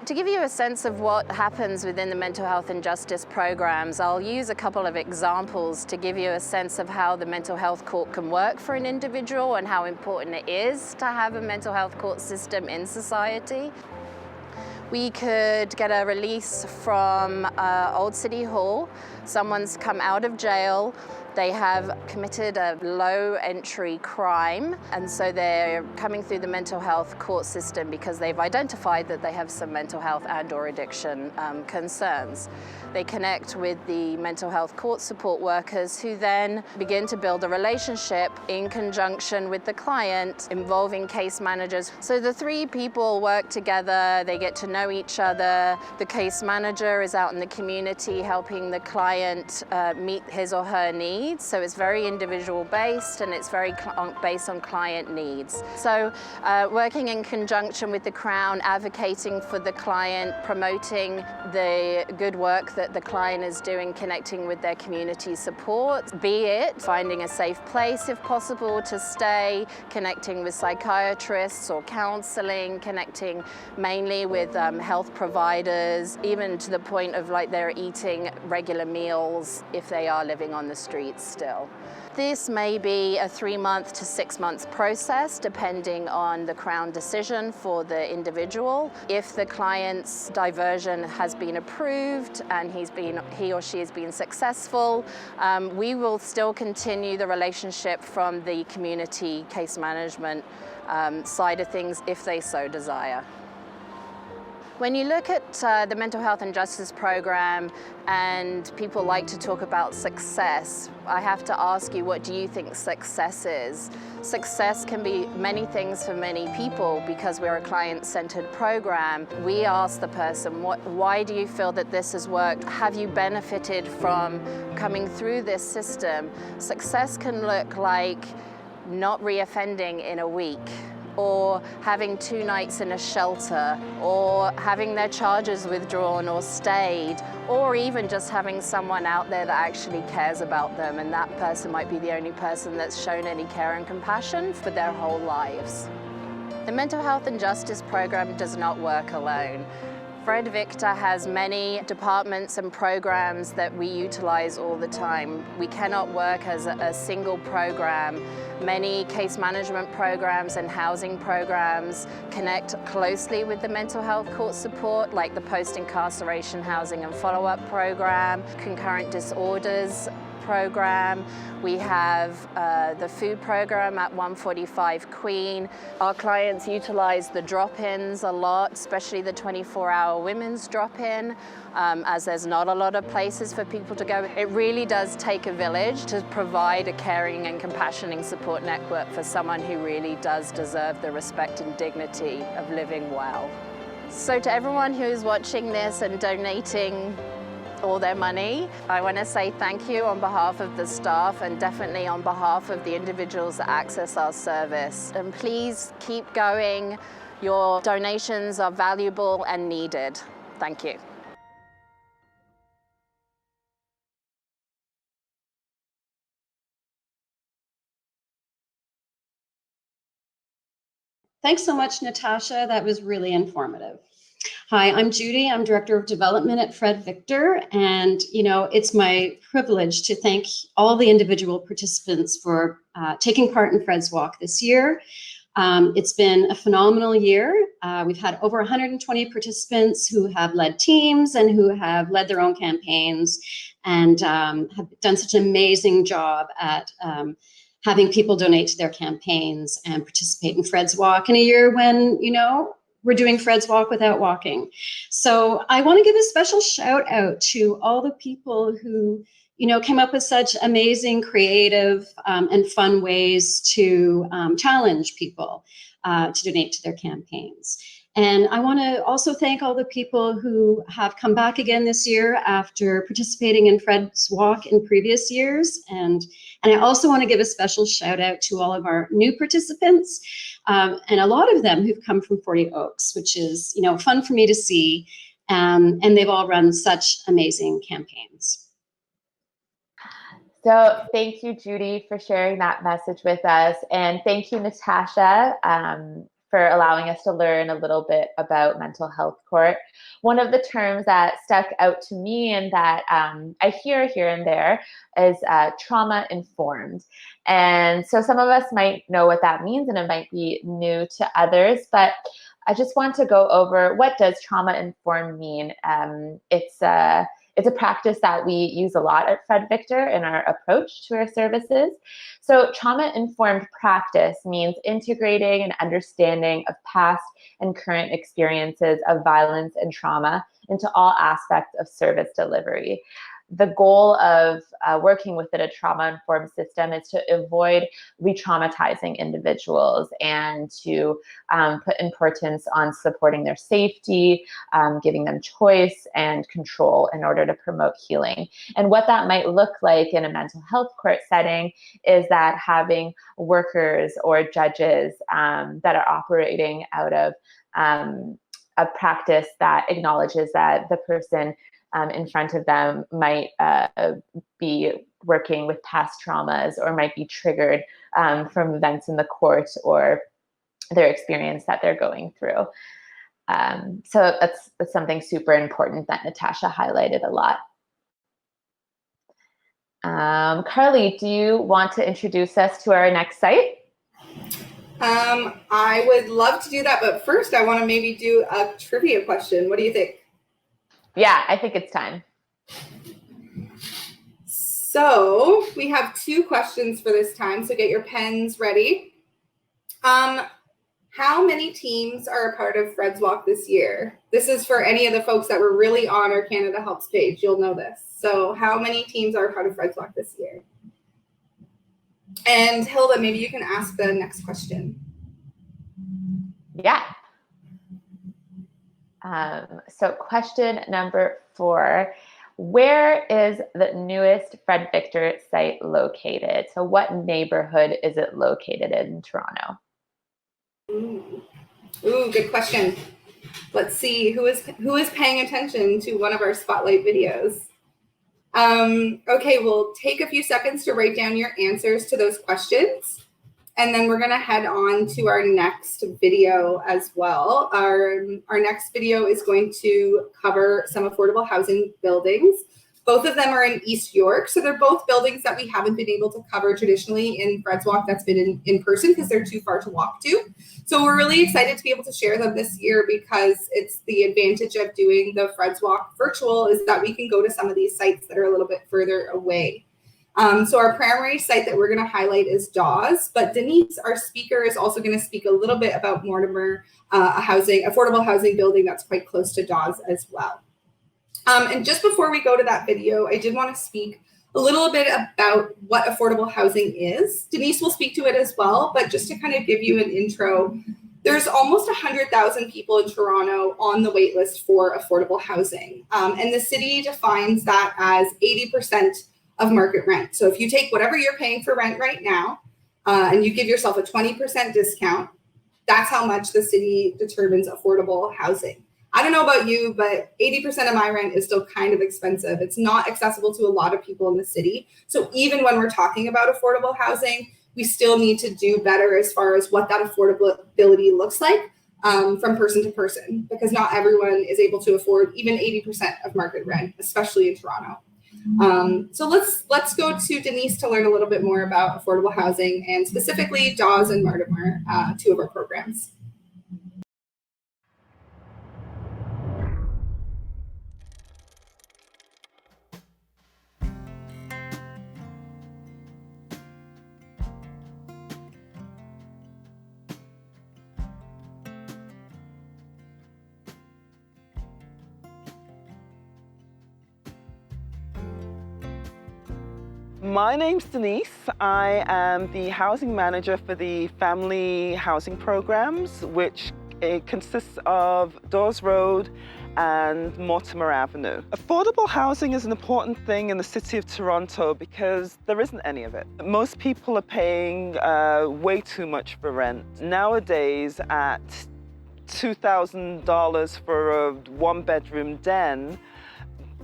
To give you a sense of what happens within the mental health and justice programs, I'll use a couple of examples to give you a sense of how the mental health court can work for an individual and how important it is to have a mental health court system in society. We could get a release from Old City Hall. Someone's come out of jail. They have committed a low entry crime, and so they're coming through the mental health court system because they've identified that they have some mental health and or addiction concerns. They connect with the mental health court support workers who then begin to build a relationship in conjunction with the client, involving case managers. So the three people work together, they get to know each other. The case manager is out in the community helping the client meet his or her needs. So it's very individual based, and it's very based on client needs. So working in conjunction with the Crown, advocating for the client, promoting the good work that the client is doing, connecting with their community support, be it finding a safe place if possible to stay, connecting with psychiatrists or counseling, connecting mainly with health providers, even to the point of like they're eating regular meals if they are living on the streets still. This may be a 3-month to 6 months process depending on the Crown decision for the individual. If the client's diversion has been approved and he or she has been successful, we will still continue the relationship from the community case management side of things if they so desire. When you look at the Mental Health and Justice Program, and people like to talk about success, I have to ask you, what do you think success is? Success can be many things for many people because we're a client-centered program. We ask the person, why do you feel that this has worked? Have you benefited from coming through this system? Success can look like not re-offending in a week, or having 2 nights in a shelter, or having their charges withdrawn or stayed, or even just having someone out there that actually cares about them, and that person might be the only person that's shown any care and compassion for their whole lives. The Mental Health and Justice Program does not work alone. Fred Victor has many departments and programs that we utilize all the time. We cannot work as a single program. Many case management programs and housing programs connect closely with the mental health court support, like the post-incarceration housing and follow-up program, concurrent disorders program. We have the food program at 145 Queen. Our clients utilize the drop-ins a lot, especially the 24-hour women's drop-in, as there's not a lot of places for people to go. It really does take a village to provide a caring and compassioning support network for someone who really does deserve the respect and dignity of living well. So to everyone who is watching this and donating all their money, I want to say thank you on behalf of the staff and definitely on behalf of the individuals that access our service. And please keep going. Your donations are valuable and needed. Thank you. Thanks so much, Natasha. That was really informative. Hi, I'm Judy. I'm Director of Development at Fred Victor, and it's my privilege to thank all the individual participants for taking part in Fred's Walk this year. It's been a phenomenal year. We've had over 120 participants who have led teams and who have led their own campaigns and have done such an amazing job at having people donate to their campaigns and participate in Fred's Walk in a year when, we're doing Fred's Walk without walking. So I want to give a special shout out to all the people who, came up with such amazing, creative, and fun ways to challenge people to donate to their campaigns. And I want to also thank all the people who have come back again this year after participating in Fred's Walk in previous years. And I also want to give a special shout out to all of our new participants, and a lot of them who've come from 40 Oaks, which is, fun for me to see. And they've all run such amazing campaigns. So thank you, Judy, for sharing that message with us. And thank you, Natasha, for allowing us to learn a little bit about mental health court. One of the terms that stuck out to me and that I hear here and there is trauma informed. And so some of us might know what that means and it might be new to others, but I just want to go over, what does trauma informed mean? It's a practice that we use a lot at Fred Victor in our approach to our services. So trauma-informed practice means integrating an understanding of past and current experiences of violence and trauma into all aspects of service delivery. The goal of working within a trauma-informed system is to avoid re-traumatizing individuals and to put importance on supporting their safety, giving them choice and control in order to promote healing. And what that might look like in a mental health court setting is that having workers or judges that are operating out of a practice that acknowledges that the person in front of them might be working with past traumas or might be triggered from events in the court or their experience that they're going through. So that's something super important that Natasha highlighted a lot. Carly, do you want to introduce us to our next site? I would love to do that, but first I want to maybe do a trivia question. What do you think? Yeah, I think it's time. So we have 2 questions for this time, so get your pens ready. How many teams are a part of Fred's Walk this year? This is for any of the folks that were really on our Canada Helps page. You'll know this. So how many teams are a part of Fred's Walk this year? And Hilda, maybe you can ask the next question. Yeah. So question number 4, where is the newest Fred Victor site located? So what neighborhood is it located in Toronto? Ooh, good question. Let's see who is paying attention to one of our spotlight videos. Okay, we'll take a few seconds to write down your answers to those questions. And then we're going to head on to our next video as well. Our next video is going to cover some affordable housing buildings. Both of them are in East York. So they're both buildings that we haven't been able to cover traditionally in Fred's Walk that's been in person because they're too far to walk to. So we're really excited to be able to share them this year because it's the advantage of doing the Fred's Walk virtual is that we can go to some of these sites that are a little bit further away. So our primary site that we're going to highlight is Dawes, but Denise, our speaker, is also going to speak a little bit about Mortimer, affordable housing building that's quite close to Dawes as well. And just before we go to that video, I did want to speak a little bit about what affordable housing is. Denise will speak to it as well, but just to kind of give you an intro, there's almost 100,000 people in Toronto on the wait list for affordable housing. And the city defines that as 80% of market rent. So if you take whatever you're paying for rent right now and you give yourself a 20% discount, that's how much the city determines affordable housing. I don't know about you, but 80% of my rent is still kind of expensive. It's not accessible to a lot of people in the city. So even when we're talking about affordable housing, we still need to do better as far as what that affordability looks like from person to person, because not everyone is able to afford even 80% of market rent, especially in Toronto. So let's go to Denise to learn a little bit more about affordable housing and specifically Dawes and Mortimer, 2 of our programs. My name's Denise. I am the housing manager for the family housing programs, which consists of Dawes Road and Mortimer Avenue. Affordable housing is an important thing in the city of Toronto because there isn't any of it. Most people are paying way too much for rent. Nowadays, at $2,000 for a 1-bedroom den,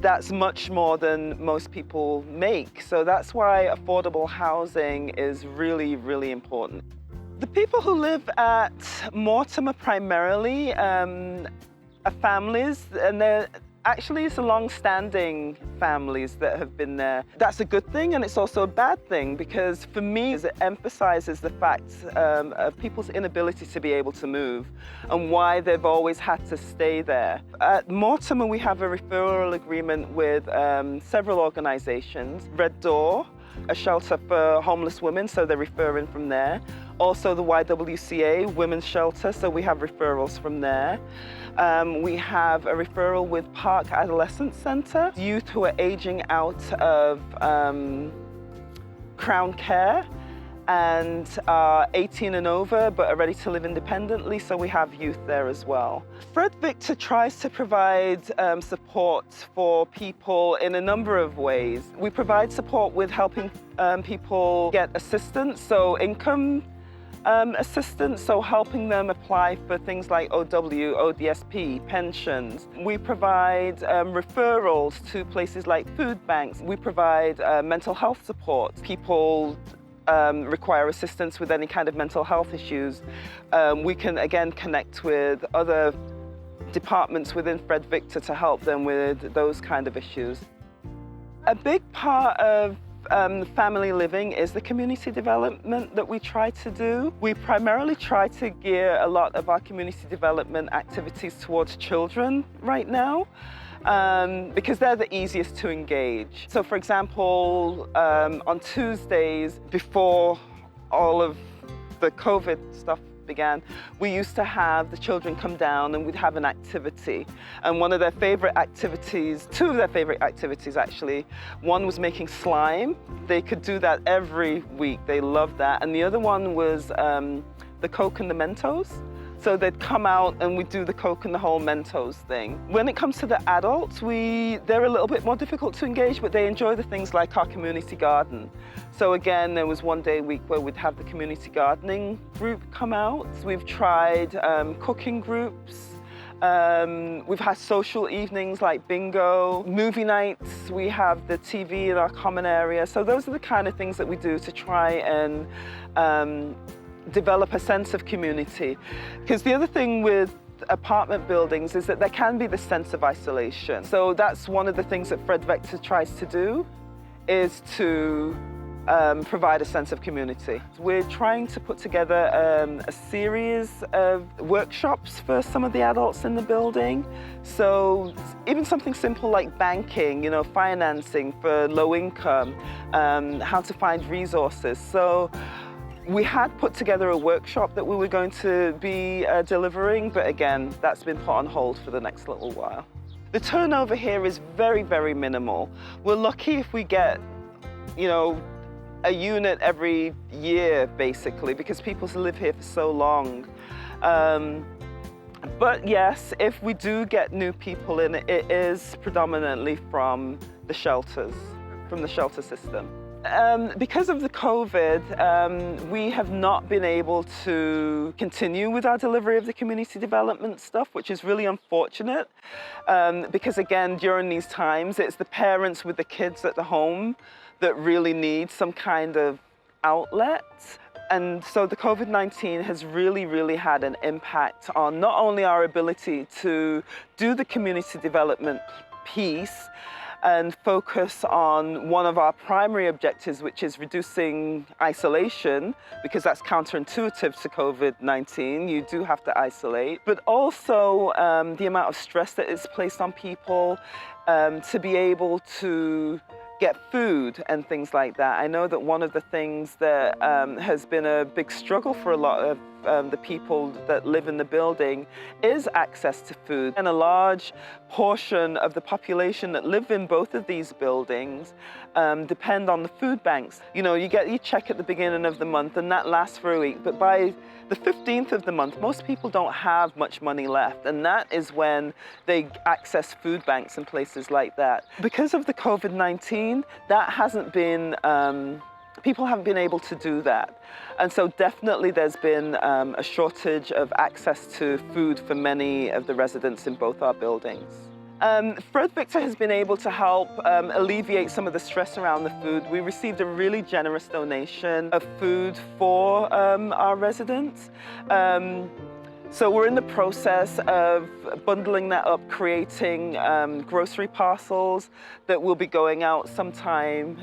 that's much more than most people make. So that's why affordable housing is really, really important. The people who live at Mortimer primarily are families, and they're Actually, it's a long-standing families that have been there. That's a good thing, and it's also a bad thing, because for me, it emphasizes the fact of people's inability to be able to move and why they've always had to stay there. At Mortimer, we have a referral agreement with several organizations. Red Door, a shelter for homeless women, so they're referring from there. Also the YWCA, Women's Shelter, so we have referrals from there. We have a referral with Park Adolescent Center, youth who are aging out of Crown Care and are 18 and over but are ready to live independently, so we have youth there as well. Fred Victor tries to provide support for people in a number of ways. We provide support with helping people get assistance, so income assistance, so helping them apply for things like OW, ODSP, pensions. We provide referrals to places like food banks. We provide mental health support. People require assistance with any kind of mental health issues. We can again connect with other departments within Fred Victor to help them with those kind of issues. A big part of family living is the community development that we try to do. We primarily try to gear a lot of our community development activities towards children right now, because they're the easiest to engage. So for example, on Tuesdays before all of the COVID stuff began, we used to have the children come down and we'd have an activity. And one of their favorite activities, two of their favorite activities actually, one was making slime. They could do that every week. They loved that. And the other one was the Coke and the Mentos. So they'd come out and we'd do the Coke and the whole Mentos thing. When it comes to the adults, they're a little bit more difficult to engage, but they enjoy the things like our community garden. So again, there was one day a week where we'd have the community gardening group come out. We've tried cooking groups. We've had social evenings like bingo, movie nights. We have the TV in our common area. So those are the kind of things that we do to try and develop a sense of community. Because the other thing with apartment buildings is that there can be this sense of isolation. So that's one of the things that Fred Victor tries to do, is to provide a sense of community. We're trying to put together a series of workshops for some of the adults in the building. So even something simple like banking, you know, financing for low income, how to find resources. So we had put together a workshop that we were going to be delivering, but again, that's been put on hold for the next little while. The turnover here is very, very minimal. We're lucky if we get, you know, a unit every year, basically, because people live here for so long. But yes, if we do get new people in, it is predominantly from the shelters, from the shelter system. Because of the COVID, we have not been able to continue with our delivery of the community development stuff, which is really unfortunate. Because again, during these times, it's the parents with the kids at the home that really need some kind of outlet. And so the COVID-19 has really, really had an impact on not only our ability to do the community development piece, and focus on one of our primary objectives, which is reducing isolation, because that's counterintuitive to COVID-19. You do have to isolate, but also the amount of stress that is placed on people to be able to get food and things like that. I know that one of the things that has been a big struggle for a lot of the people that live in the building is access to food. And a large portion of the population that live in both of these buildings depend on the food banks. You know, you get your check at the beginning of the month and that lasts for a week, but by the 15th of the month, most people don't have much money left, and that is when they access food banks and places like that. Because of the COVID-19, that hasn't been, people haven't been able to do that. And so definitely there's been a shortage of access to food for many of the residents in both our buildings. Fred Victor has been able to help alleviate some of the stress around the food. We received a really generous donation of food for our residents. So we're in the process of bundling that up, creating grocery parcels that will be going out sometime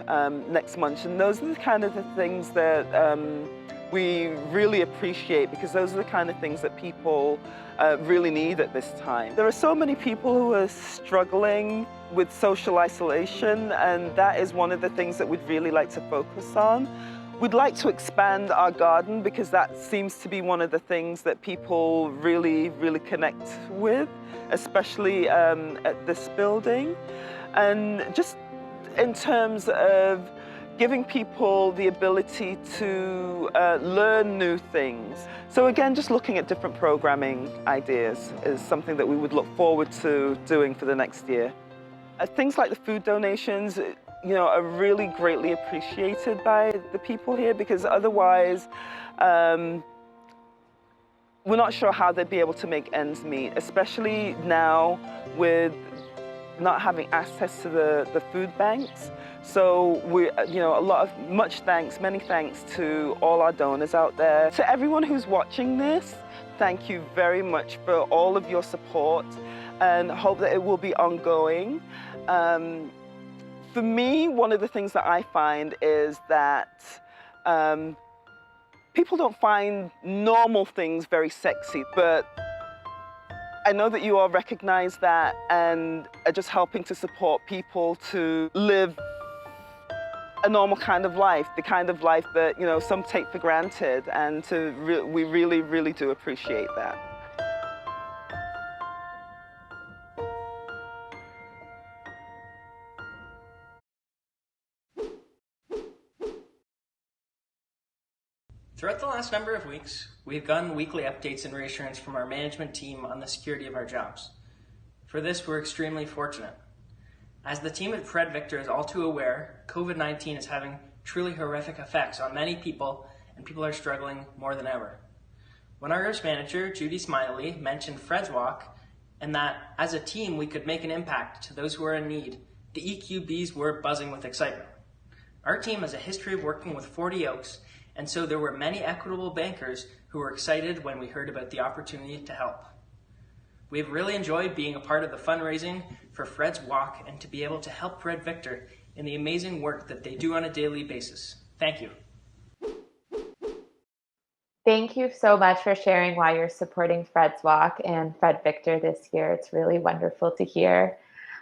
next month. And those are the kind of the things that we really appreciate, because those are the kind of things that people really need at this time. There are so many people who are struggling with social isolation, and that is one of the things that we'd really like to focus on. We'd like to expand our garden because that seems to be one of the things that people really connect with, especially at this building. And just in terms of giving people the ability to learn new things. So again, just looking at different programming ideas is something that we would look forward to doing for the next year. Things like the food donations, are really greatly appreciated by the people here, because otherwise we're not sure how they'd be able to make ends meet, especially now with not having access to the food banks. So we, many thanks to all our donors out there. To everyone who's watching this, thank you very much for all of your support, and hope that it will be ongoing. For me, one of the things that I find is that people don't find normal things very sexy, but I know that you all recognize that and are just helping to support people to live a normal kind of life, the kind of life that some take for granted, and we really do appreciate that. Throughout the last number of weeks, we've gotten weekly updates and reassurance from our management team on the security of our jobs. For this, we're extremely fortunate. As the team at Fred Victor is all too aware, COVID-19 is having truly horrific effects on many people, and people are struggling more than ever. When our nurse manager, Judy Smiley, mentioned Fred's Walk, and that as a team we could make an impact to those who are in need, the EQBs were buzzing with excitement. Our team has a history of working with 40 Oaks, and so there were many equitable bankers who were excited when we heard about the opportunity to help. We've really enjoyed being a part of the fundraising for Fred's Walk and to be able to help Fred Victor in the amazing work that they do on a daily basis. Thank you. Thank you so much for sharing why you're supporting Fred's Walk and Fred Victor this year. It's really wonderful to hear.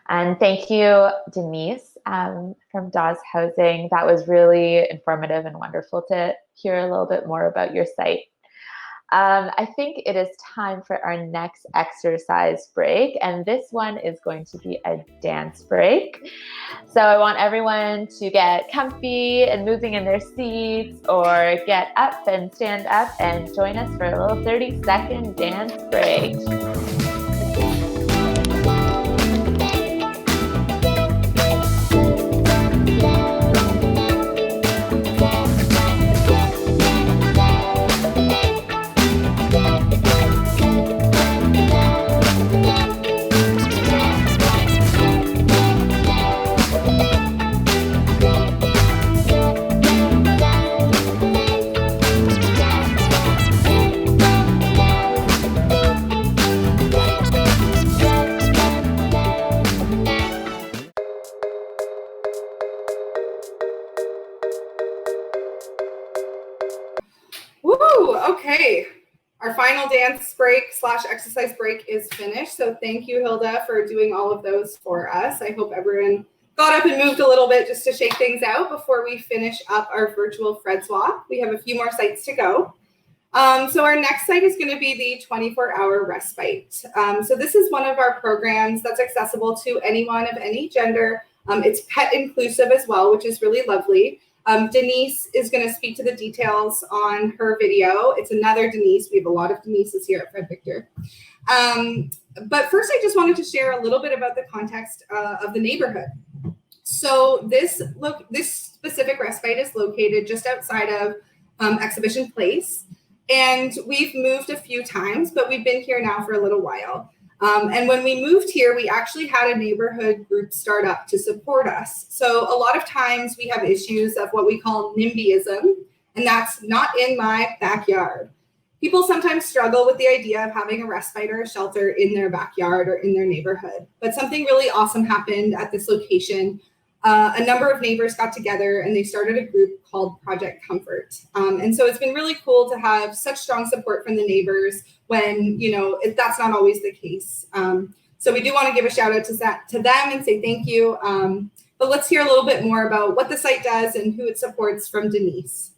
And thank you, Denise, from Dawes Housing. That was really informative and wonderful to hear a little bit more about your site. I think it is time for our next exercise break, and this one is going to be a dance break. So I want everyone to get comfy and moving in their seats, or get up and stand up and join us for a little 30-second dance break. Woo! Okay. Our final dance break / exercise break is finished. So thank you, Hilda, for doing all of those for us. I hope everyone got up and moved a little bit just to shake things out before we finish up our virtual Fred's Walk. We have a few more sites to go. So our next site is going to be the 24-hour respite. So this is one of our programs that's accessible to anyone of any gender. It's pet inclusive as well, which is really lovely. Denise is going to speak to the details on her video. It's another Denise. We have a lot of Denises here at Fred Victor. But first, I just wanted to share a little bit about the context of the neighborhood. So this specific respite is located just outside of Exhibition Place. And we've moved a few times, but we've been here now for a little while. And when we moved here, we actually had a neighborhood group start up to support us. So a lot of times we have issues of what we call NIMBYism, and that's not in my backyard. People sometimes struggle with the idea of having a respite or a shelter in their backyard or in their neighborhood, but something really awesome happened at this location. A number of neighbors got together and they started a group called Project Comfort. And so it's been really cool to have such strong support from the neighbors when, that's not always the case. So we do want to give a shout out to them and say thank you. But let's hear a little bit more about what the site does and who it supports from Denise.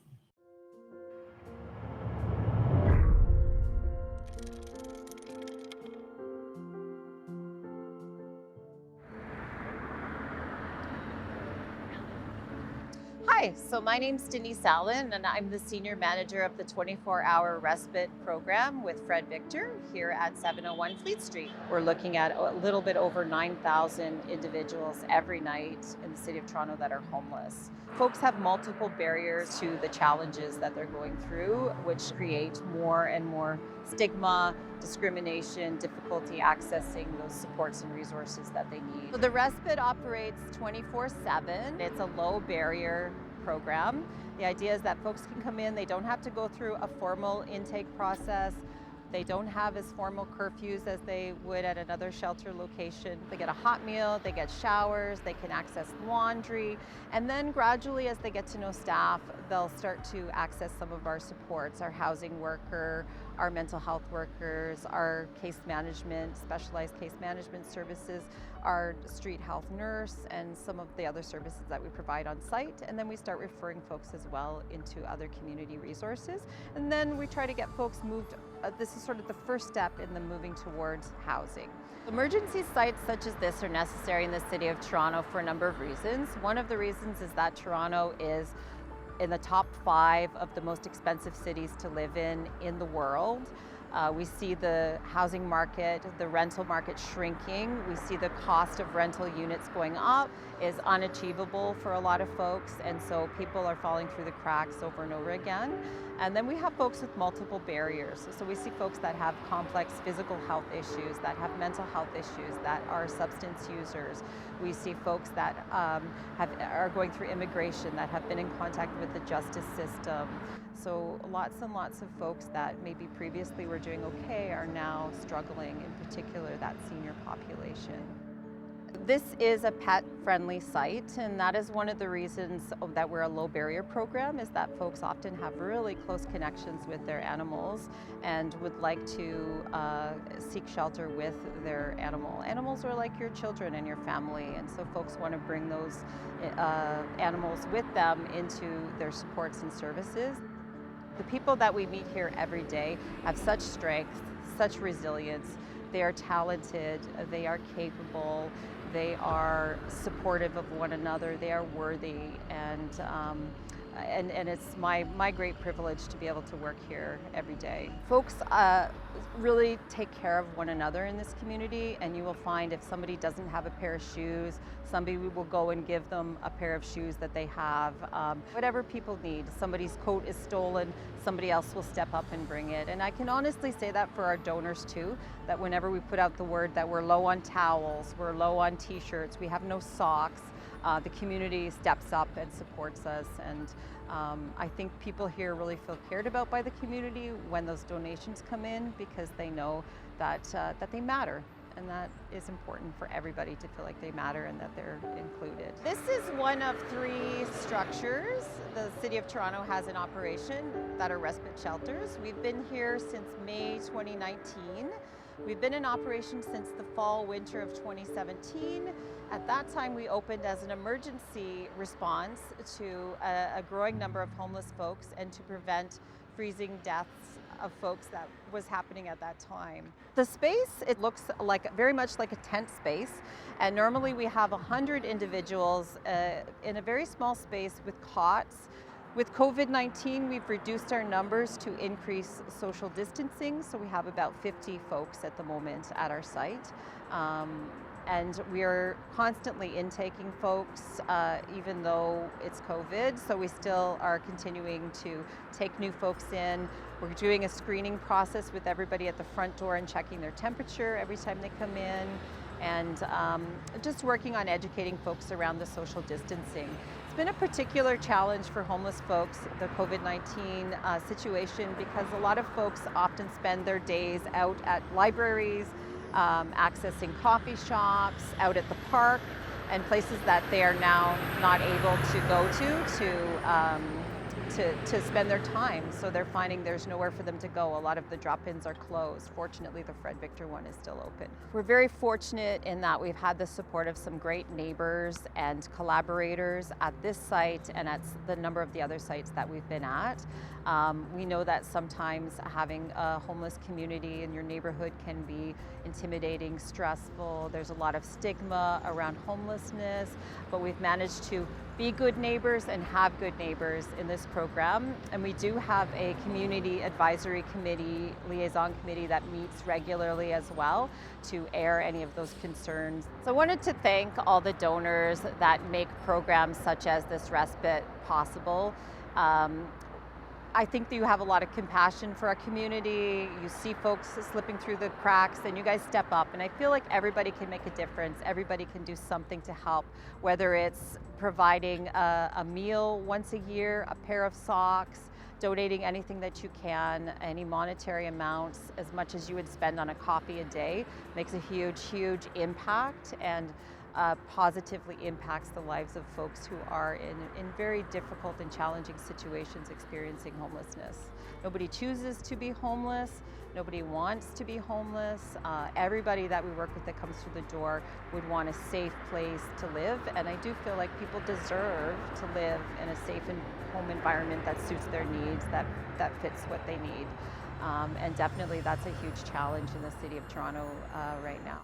Hi, so my name's Denise Allen and I'm the Senior Manager of the 24-hour Respite Program with Fred Victor here at 701 Fleet Street. We're looking at a little bit over 9,000 individuals every night in the City of Toronto that are homeless. Folks have multiple barriers to the challenges that they're going through, which create more and more stigma, discrimination, difficulty accessing those supports and resources that they need. So the Respite operates 24/7. It's a low barrier program. The idea is that folks can come in, they don't have to go through a formal intake process. They don't have as formal curfews as they would at another shelter location. They get a hot meal, they get showers, they can access laundry, and then gradually as they get to know staff, they'll start to access some of our supports, our housing worker, our mental health workers, our case management, specialized case management services, our street health nurse, and some of the other services that we provide on site. And then we start referring folks as well into other community resources. And then we try to get folks moved. This is sort of the first step in the moving towards housing. Emergency sites such as this are necessary in the City of Toronto for a number of reasons. One of the reasons is that Toronto is in the top 5 of the most expensive cities to live in the world. We see the housing market, the rental market shrinking. We see the cost of rental units going up is unachievable for a lot of folks, and so people are falling through the cracks over and over again. And then we have folks with multiple barriers. So we see folks that have complex physical health issues, that have mental health issues, that are substance users. We see folks that are going through immigration, that have been in contact with the justice system. So lots and lots of folks that maybe previously were doing okay are now struggling, in particular that senior population. This is a pet-friendly site, and that is one of the reasons that we're a low-barrier program, is that folks often have really close connections with their animals and would like to seek shelter with their animal. Animals are like your children and your family, and so folks want to bring those animals with them into their supports and services. The people that we meet here every day have such strength, such resilience. They are talented, they are capable, they are supportive of one another, they are worthy, and it's my great privilege to be able to work here every day. Folks really take care of one another in this community, and you will find if somebody doesn't have a pair of shoes, somebody will go and give them a pair of shoes that they have. Whatever people need. Somebody's coat is stolen, somebody else will step up and bring it. And I can honestly say that for our donors too, that whenever we put out the word that we're low on towels, we're low on t-shirts, we have no socks, the community steps up and supports us, and I think people here really feel cared about by the community when those donations come in, because they know that they matter, and that is important for everybody to feel like they matter and that they're included. This is one of 3 structures the City of Toronto has in operation that are respite shelters. We've been here since May 2019. We've been in operation since the fall/winter of 2017. At that time, we opened as an emergency response to a growing number of homeless folks and to prevent freezing deaths of folks that was happening at that time. The space, it looks very much like a tent space, and normally we have 100 individuals in a very small space with cots. With COVID-19, we've reduced our numbers to increase social distancing, so we have about 50 folks at the moment at our site. And we are constantly intaking folks, even though it's COVID, so we still are continuing to take new folks in. We're doing a screening process with everybody at the front door and checking their temperature every time they come in, and just working on educating folks around the social distancing. It's been a particular challenge for homeless folks, the COVID-19 situation, because a lot of folks often spend their days out at libraries, accessing coffee shops, out at the park, and places that they are now not able to go to spend their time. So they're finding there's nowhere for them to go. A lot of the drop-ins are closed. Fortunately, the Fred Victor one is still open. We're very fortunate in that we've had the support of some great neighbors and collaborators at this site and at the number of the other sites that we've been at. We know that sometimes having a homeless community in your neighborhood can be intimidating, stressful. There's a lot of stigma around homelessness, but we've managed to be good neighbors and have good neighbors in this program. And we do have a community advisory committee, liaison committee that meets regularly as well to air any of those concerns. So I wanted to thank all the donors that make programs such as this respite possible. I think that you have a lot of compassion for our community. You see folks slipping through the cracks and you guys step up. And I feel like everybody can make a difference. Everybody can do something to help, whether it's providing a meal once a year, a pair of socks, donating anything that you can, any monetary amounts, as much as you would spend on a coffee a day, makes a huge, huge impact and positively impacts the lives of folks who are in very difficult and challenging situations experiencing homelessness. Nobody chooses to be homeless. Nobody wants to be homeless. Everybody that we work with that comes through the door would want a safe place to live. And I do feel like people deserve to live in a safe and home environment that suits their needs, that fits what they need. And definitely that's a huge challenge in the city of Toronto right now.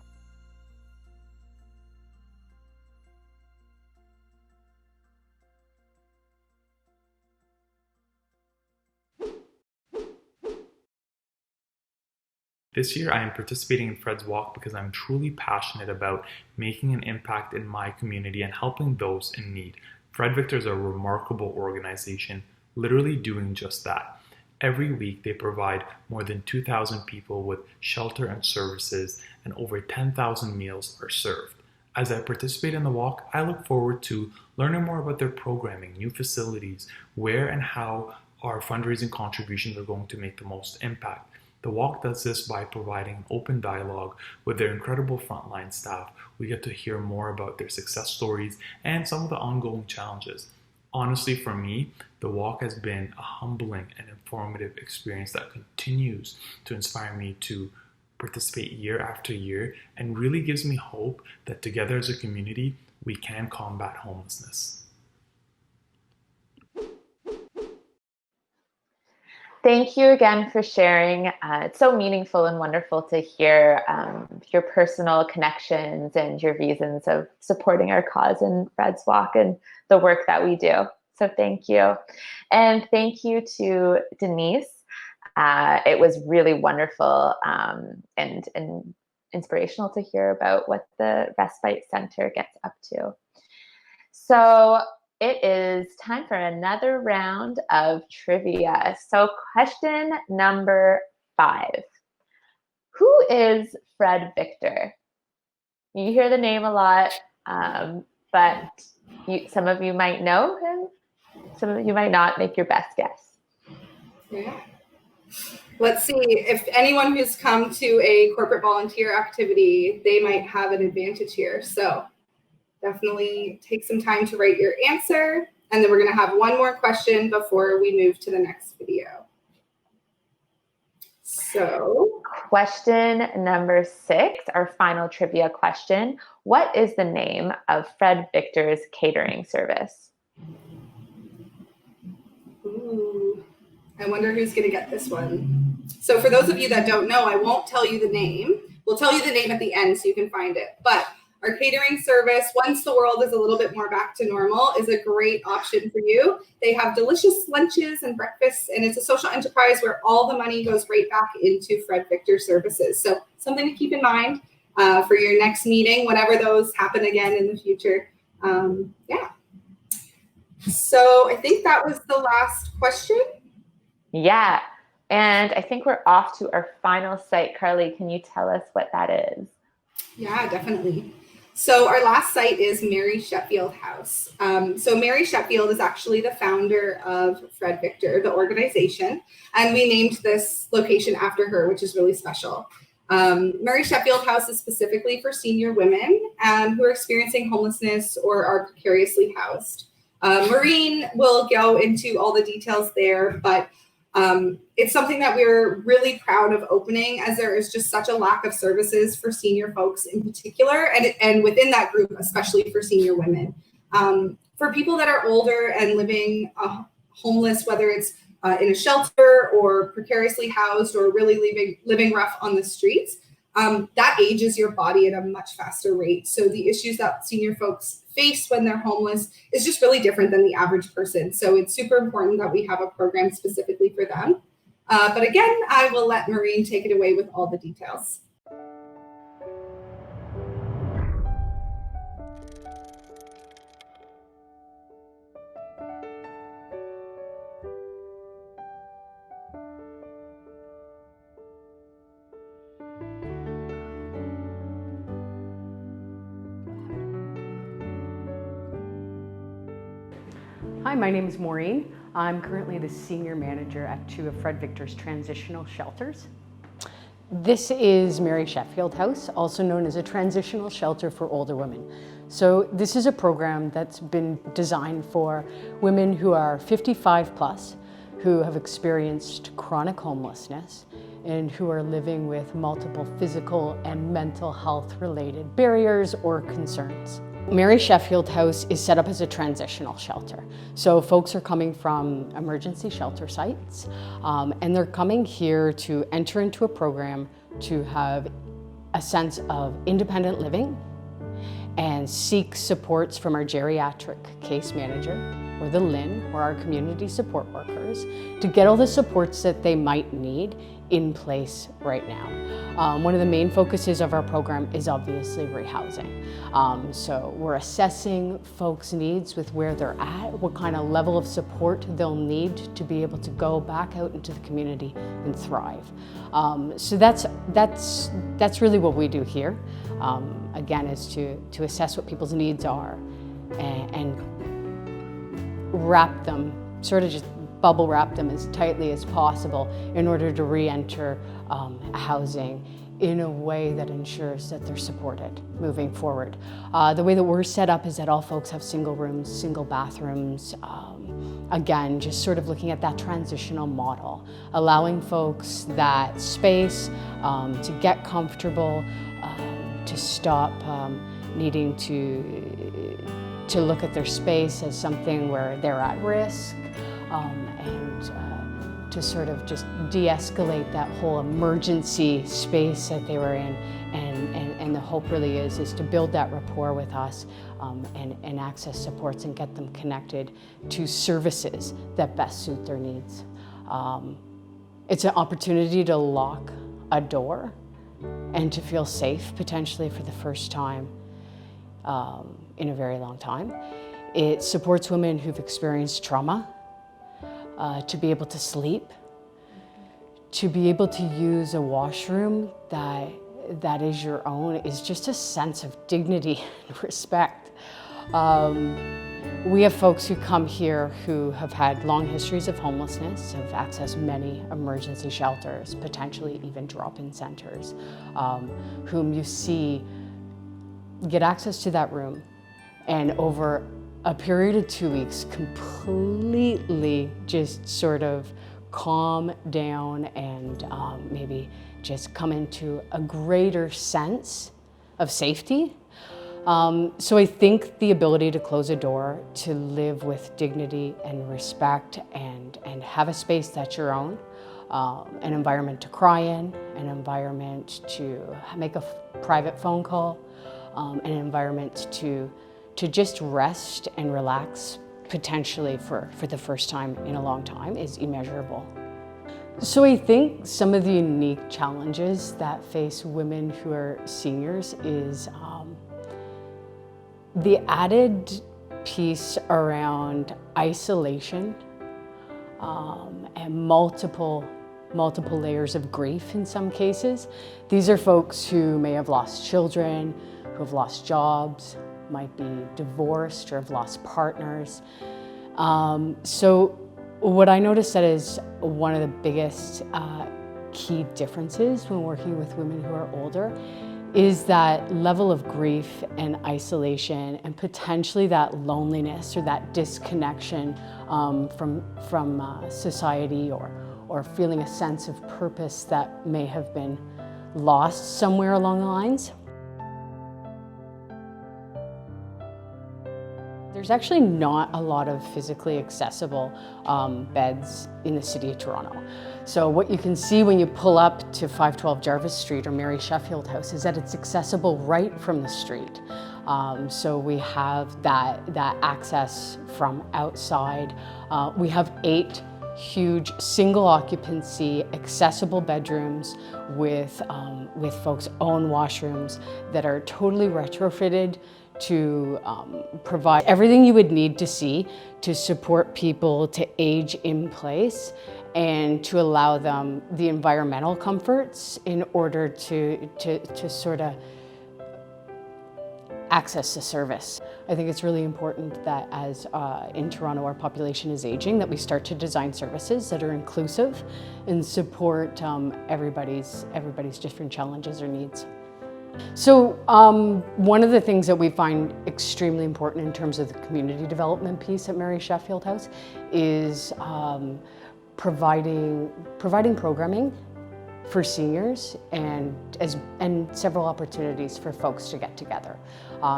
This year, I am participating in Fred's Walk because I'm truly passionate about making an impact in my community and helping those in need. Fred Victor is a remarkable organization, literally doing just that. Every week, they provide more than 2,000 people with shelter and services, and over 10,000 meals are served. As I participate in the walk, I look forward to learning more about their programming, new facilities, where and how our fundraising contributions are going to make the most impact. The walk does this by providing an open dialogue with their incredible frontline staff. We get to hear more about their success stories and some of the ongoing challenges. Honestly, for me, the walk has been a humbling and informative experience that continues to inspire me to participate year after year and really gives me hope that together as a community, we can combat homelessness. Thank you again for sharing. It's so meaningful and wonderful to hear your personal connections and your reasons of supporting our cause in Fred's Walk and the work that we do. So thank you. And thank you to Denise. It was really wonderful and inspirational to hear about what the Respite Center gets up to. So it is time for another round of trivia. So question number 5. Who is Fred Victor? You hear the name a lot, but some of you might know him. Some of you might not. Make your best guess. Yeah. Let's see, if anyone who's come to a corporate volunteer activity, they might have an advantage here. So definitely take some time to write your answer. And then we're going to have one more question before we move to the next video. So question number 6, our final trivia question. What is the name of Fred Victor's catering service? Ooh, I wonder who's going to get this one. So for those of you that don't know, I won't tell you the name. We'll tell you the name at the end so you can find it. But our catering service, once the world is a little bit more back to normal, is a great option for you. They have delicious lunches and breakfasts, and it's a social enterprise where all the money goes right back into Fred Victor services. So something to keep in mind for your next meeting, whenever those happen again in the future. Yeah. So I think that was the last question. Yeah. And I think we're off to our final site. Carly, can you tell us what that is? Yeah, definitely. So our last site is Mary Sheffield House. So Mary Sheffield is actually the founder of Fred Victor, the organization, and we named this location after her, which is really special. Mary Sheffield House is specifically for senior women who are experiencing homelessness or are precariously housed. Maureen will go into all the details there, but it's something that we're really proud of opening, as there is just such a lack of services for senior folks in particular, and within that group, especially for senior women. For people that are older and living homeless, whether it's in a shelter or precariously housed or really living rough on the streets, that ages your body at a much faster rate. So the issues that senior folks face when they're homeless is just really different than the average person. So it's super important that we have a program specifically for them. But again, I will let Maureen take it away with all the details. Hi, my name is Maureen. I'm currently the senior manager at 2 of Fred Victor's transitional shelters. This is Mary Sheffield House, also known as a transitional shelter for older women. So this is a program that's been designed for women who are 55 plus, who have experienced chronic homelessness, and who are living with multiple physical and mental health related barriers or concerns. Mary Sheffield House is set up as a transitional shelter. So folks are coming from emergency shelter sites, and they're coming here to enter into a program to have a sense of independent living and seek supports from our geriatric case manager, or the LIN, or our community support workers, to get all the supports that they might need in place right now. One of the main focuses of our program is obviously rehousing. So we're assessing folks' needs with where they're at, what kind of level of support they'll need to be able to go back out into the community and thrive. So that's really what we do here. Again, is to assess what people's needs are and wrap them, sort of just bubble wrap them as tightly as possible in order to re-enter housing in a way that ensures that they're supported moving forward. The way that we're set up is that all folks have single rooms, single bathrooms. Again, just sort of looking at that transitional model, allowing folks that space to get comfortable, to stop needing to look at their space as something where they're at risk, and to sort of just de-escalate that whole emergency space that they were in. And the hope really is to build that rapport with us and access supports and get them connected to services that best suit their needs. It's an opportunity to lock a door and to feel safe potentially for the first time in a very long time. It supports women who've experienced trauma to be able to sleep, to be able to use a washroom that is your own, is just a sense of dignity and respect. We have folks who come here who have had long histories of homelessness, have accessed many emergency shelters, potentially even drop-in centers, whom you see get access to that room and over a period of 2 weeks completely just sort of calm down and maybe just come into a greater sense of safety. So I think the ability to close a door, to live with dignity and respect and have a space that's your own, an environment to cry in, an environment to make a private phone call, an environment to just rest and relax, potentially for the first time in a long time, is immeasurable. So I think some of the unique challenges that face women who are seniors is the added piece around isolation and multiple layers of grief in some cases. These are folks who may have lost children, who have lost jobs, might be divorced or have lost partners. So what I noticed that is one of the biggest key differences when working with women who are older is that level of grief and isolation and potentially that loneliness or that disconnection from society or feeling a sense of purpose that may have been lost somewhere along the lines. There's actually not a lot of physically accessible beds in the city of Toronto. So what you can see when you pull up to 512 Jarvis Street or Mary Sheffield House is that it's accessible right from the street. So we have that access from outside. We have 8 huge single occupancy accessible bedrooms with folks' own washrooms that are totally retrofitted to provide everything you would need to see to support people to age in place and to allow them the environmental comforts in order to sort of access the service. I think it's really important that as in Toronto our population is aging, that we start to design services that are inclusive and support everybody's different challenges or needs. So one of the things that we find extremely important in terms of the community development piece at Mary Sheffield House is providing programming for seniors and several opportunities for folks to get together.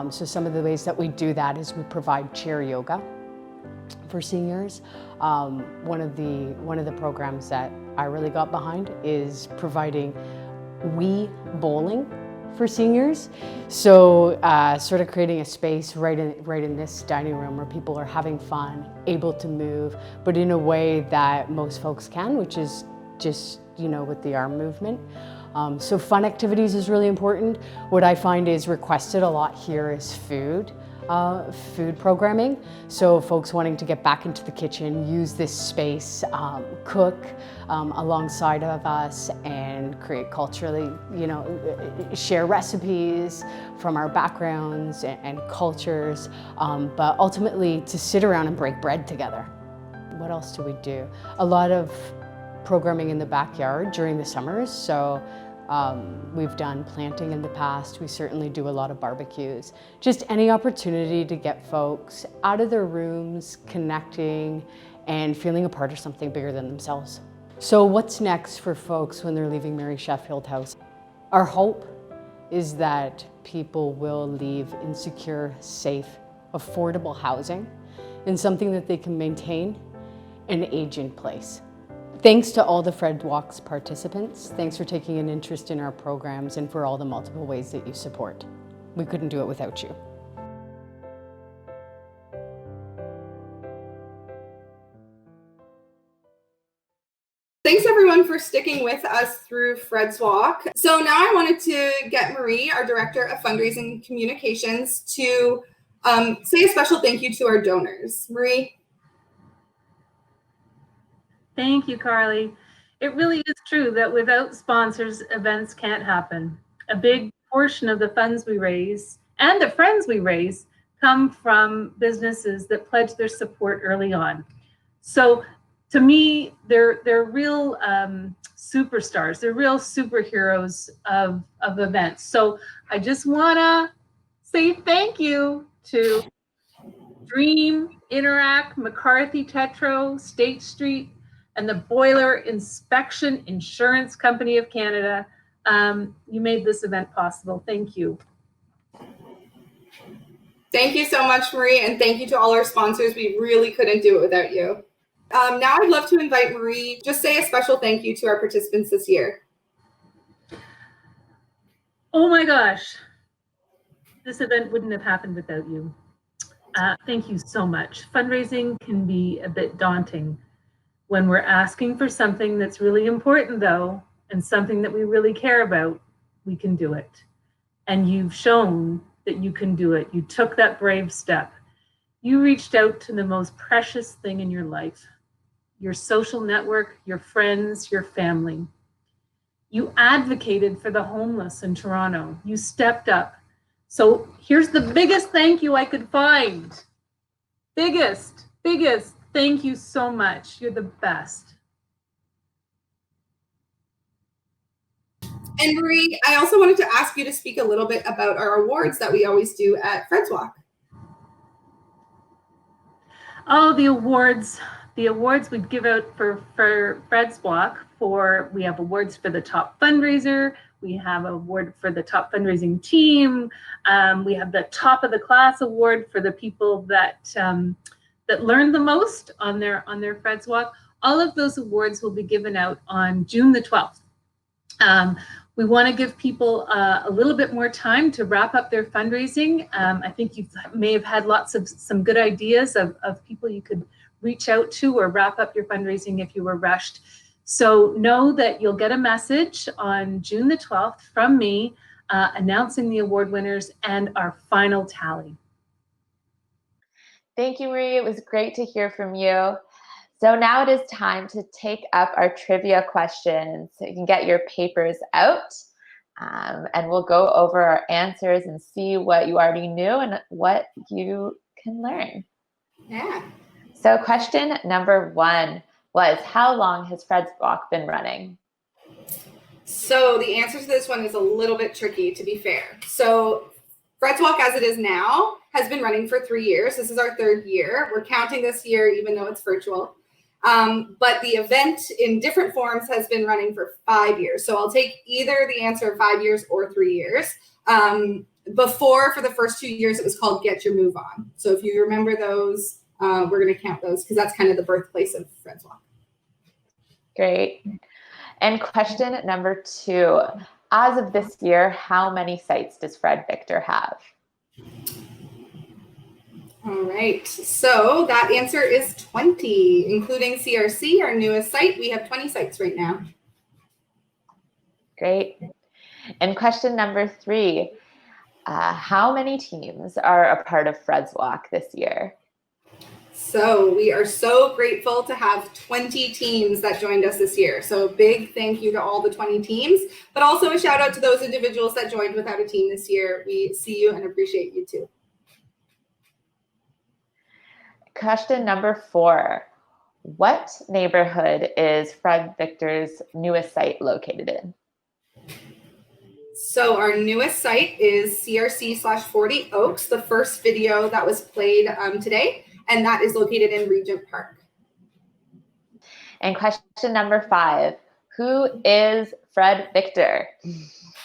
So some of the ways that we do that is we provide chair yoga for seniors. One of the programs that I really got behind is providing Wii bowling for seniors. So sort of creating a space right in this dining room where people are having fun, able to move, but in a way that most folks can, which is just, with the arm movement. So fun activities is really important. What I find is requested a lot here is food programming. So folks wanting to get back into the kitchen, use this space, cook alongside of us and create culturally, share recipes from our backgrounds and cultures, but ultimately to sit around and break bread together. What else do we do? A lot of programming in the backyard during the summers. So we've done planting in the past. We certainly do a lot of barbecues. Just any opportunity to get folks out of their rooms, connecting, and feeling a part of something bigger than themselves. So what's next for folks when they're leaving Mary Sheffield House? Our hope is that people will leave in secure, safe, affordable housing and something that they can maintain and age in place. Thanks to all the Fred Walks participants. Thanks for taking an interest in our programs and for all the multiple ways that you support. We couldn't do it without you. Thanks everyone for sticking with us through Fred's Walk. So now I wanted to get Marie, our Director of Fundraising and Communications, to say a special thank you to our donors. Marie. Thank you, Carly. It really is true that without sponsors, events can't happen. A big portion of the funds we raise and the friends we raise come from businesses that pledge their support early on. So to me, they're real superstars. They're real superheroes of events. So I just wanna say thank you to Dream, Interact, McCarthy Tetro, State Street, and the Boiler Inspection Insurance Company of Canada. You made this event possible. Thank you. Thank you so much, Marie, and thank you to all our sponsors. We really couldn't do it without you. Now I'd love to invite Marie, just say a special thank you to our participants this year. Oh my gosh, this event wouldn't have happened without you. Thank you so much. Fundraising can be a bit daunting when we're asking for something that's really important though, and something that we really care about. We can do it. And you've shown that you can do it. You took that brave step. You reached out to the most precious thing in your life, your social network, your friends, your family. You advocated for the homeless in Toronto. You stepped up So here's the biggest thank you I could find. Biggest thank you so much. You're the best. And Marie, I also wanted to ask you to speak a little bit about our awards that we always do at Fred's Walk. Oh, the awards we give out for Fred's Walk. We have awards for the top fundraiser. We have an award for the top fundraising team. We have the top of the class award for the people that learned the most on their Fred's Walk. All of those awards will be given out on June the 12th. We want to give people a little bit more time to wrap up their fundraising. I think you may have had some good ideas of people you could reach out to or wrap up your fundraising if you were rushed. So know that you'll get a message on June the 12th from me announcing the award winners and our final tally. Thank you, Marie. It was great to hear from you. So now it is time to take up our trivia questions. So you can get your papers out and we'll go over our answers and see what you already knew and what you can learn. Yeah. So question number 1 was, how long has Fred's Walk been running? So the answer to this one is a little bit tricky, to be fair. So Fred's Walk as it is now has been running for 3 years. This is our 3rd year. We're counting this year even though it's virtual. But the event in different forms has been running for 5 years. So I'll take either the answer of 5 years or 3 years. Before, for the first 2 years, it was called Get Your Move On. So if you remember those, we're going to count those because that's kind of the birthplace of Fred's Walk. Great. And question number 2, as of this year, how many sites does Fred Victor have? All right, so that answer is 20, including CRC, our newest site. We have 20 sites right now. Great. And question number 3, how many teams are a part of Fred's Walk this year? So we are so grateful to have 20 teams that joined us this year. So big thank you to all the 20 teams, but also a shout out to those individuals that joined without a team this year. We see you and appreciate you too. Question number 4, what neighborhood is Fred Victor's newest site located in? So our newest site is CRC/40 Oaks, the first video that was played today, and that is located in Regent Park. And question number 5, who is Fred Victor?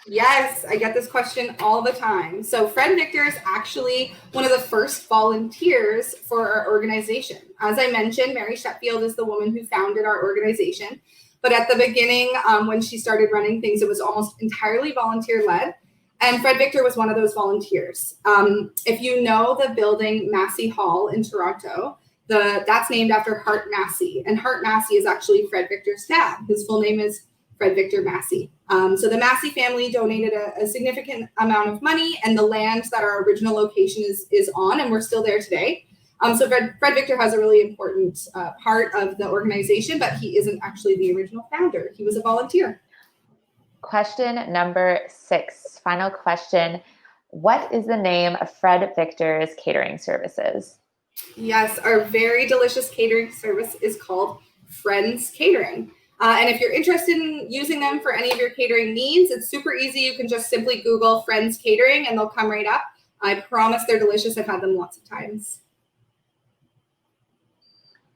Yes, I get this question all the time. So Fred Victor is actually one of the first volunteers for our organization. As I mentioned, Mary Sheffield is the woman who founded our organization. But at the beginning, when she started running things, it was almost entirely volunteer-led. And Fred Victor was one of those volunteers. If you know the building Massey Hall in Toronto, that's named after Hart Massey. And Hart Massey is actually Fred Victor's dad. His full name is Fred Victor Massey. So the Massey family donated a significant amount of money, and the land that our original location is on, and we're still there today. So Fred Victor has a really important part of the organization, but he isn't actually the original founder. He was a volunteer. Question number 6, final question. What is the name of Fred Victor's catering services? Yes, our very delicious catering service is called Friends Catering. And if you're interested in using them for any of your catering needs, it's super easy. You can just simply Google Friends Catering and they'll come right up. I promise they're delicious. I've had them lots of times.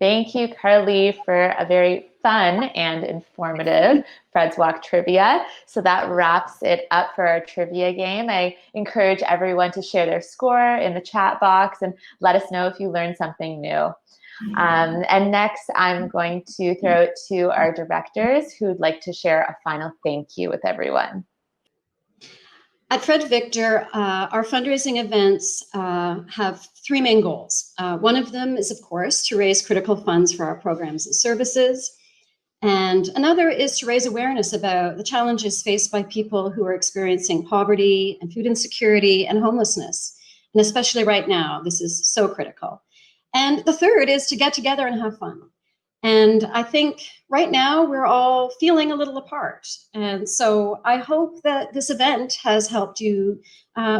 Thank you, Carly, for a very fun and informative Fred's Walk trivia. So that wraps it up for our trivia game. I encourage everyone to share their score in the chat box and let us know if you learned something new. And next, I'm going to throw it to our directors who would like to share a final thank you with everyone. At Fred Victor, our fundraising events have 3 main goals. One of them is, of course, to raise critical funds for our programs and services. And another is to raise awareness about the challenges faced by people who are experiencing poverty and food insecurity and homelessness. And especially right now, this is so critical. And the third is to get together and have fun. And I think right now we're all feeling a little apart. And so I hope that this event has helped you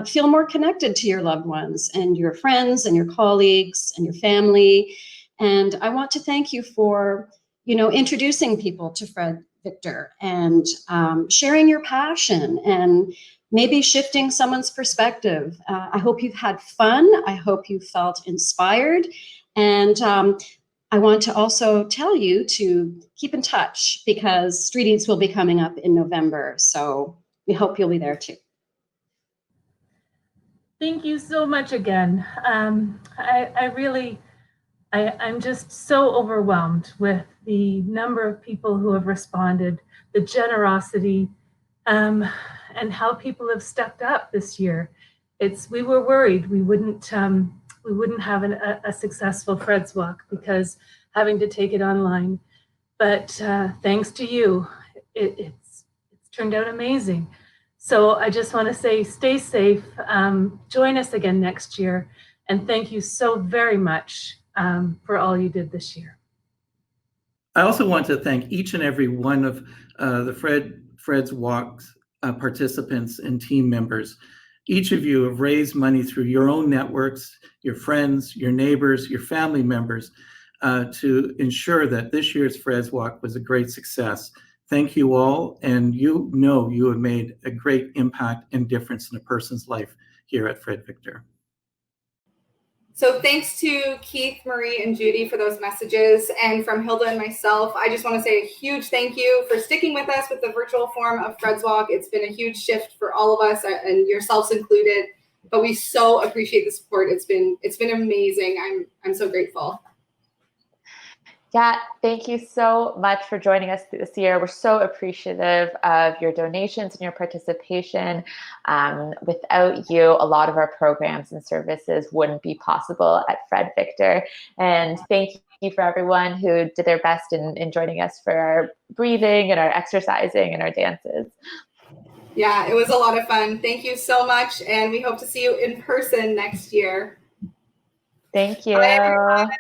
feel more connected to your loved ones and your friends and your colleagues and your family. And I want to thank you for, introducing people to Fred Victor and sharing your passion and maybe shifting someone's perspective. I hope you've had fun. I hope you felt inspired. And I want to also tell you to keep in touch because Street Eats will be coming up in November. So we hope you'll be there too. Thank you so much again. I'm just so overwhelmed with the number of people who have responded, the generosity, and how people have stepped up this year. We were worried we wouldn't have a successful Fred's Walk because having to take it online. But thanks to you, it's turned out amazing. So I just want to say, stay safe. Join us again next year. And thank you so very much for all you did this year. I also want to thank each and every one of the Fred's Walk's participants and team members. Each of you have raised money through your own networks, your friends, your neighbors, your family members, to ensure that this year's Fred's Walk was a great success. Thank you all, and you have made a great impact and difference in a person's life here at Fred Victor. So thanks to Keith, Marie, and Judy for those messages. And from Hilda and myself, I just want to say a huge thank you for sticking with us with the virtual form of Fred's Walk. It's been a huge shift for all of us, and yourselves included. But we so appreciate the support. It's been amazing. I'm so grateful. Yeah, thank you so much for joining us this year. We're so appreciative of your donations and your participation. Without you, a lot of our programs and services wouldn't be possible at Fred Victor. And thank you for everyone who did their best in joining us for our breathing and our exercising and our dances. Yeah, it was a lot of fun. Thank you so much. And we hope to see you in person next year. Thank you. Bye, everyone.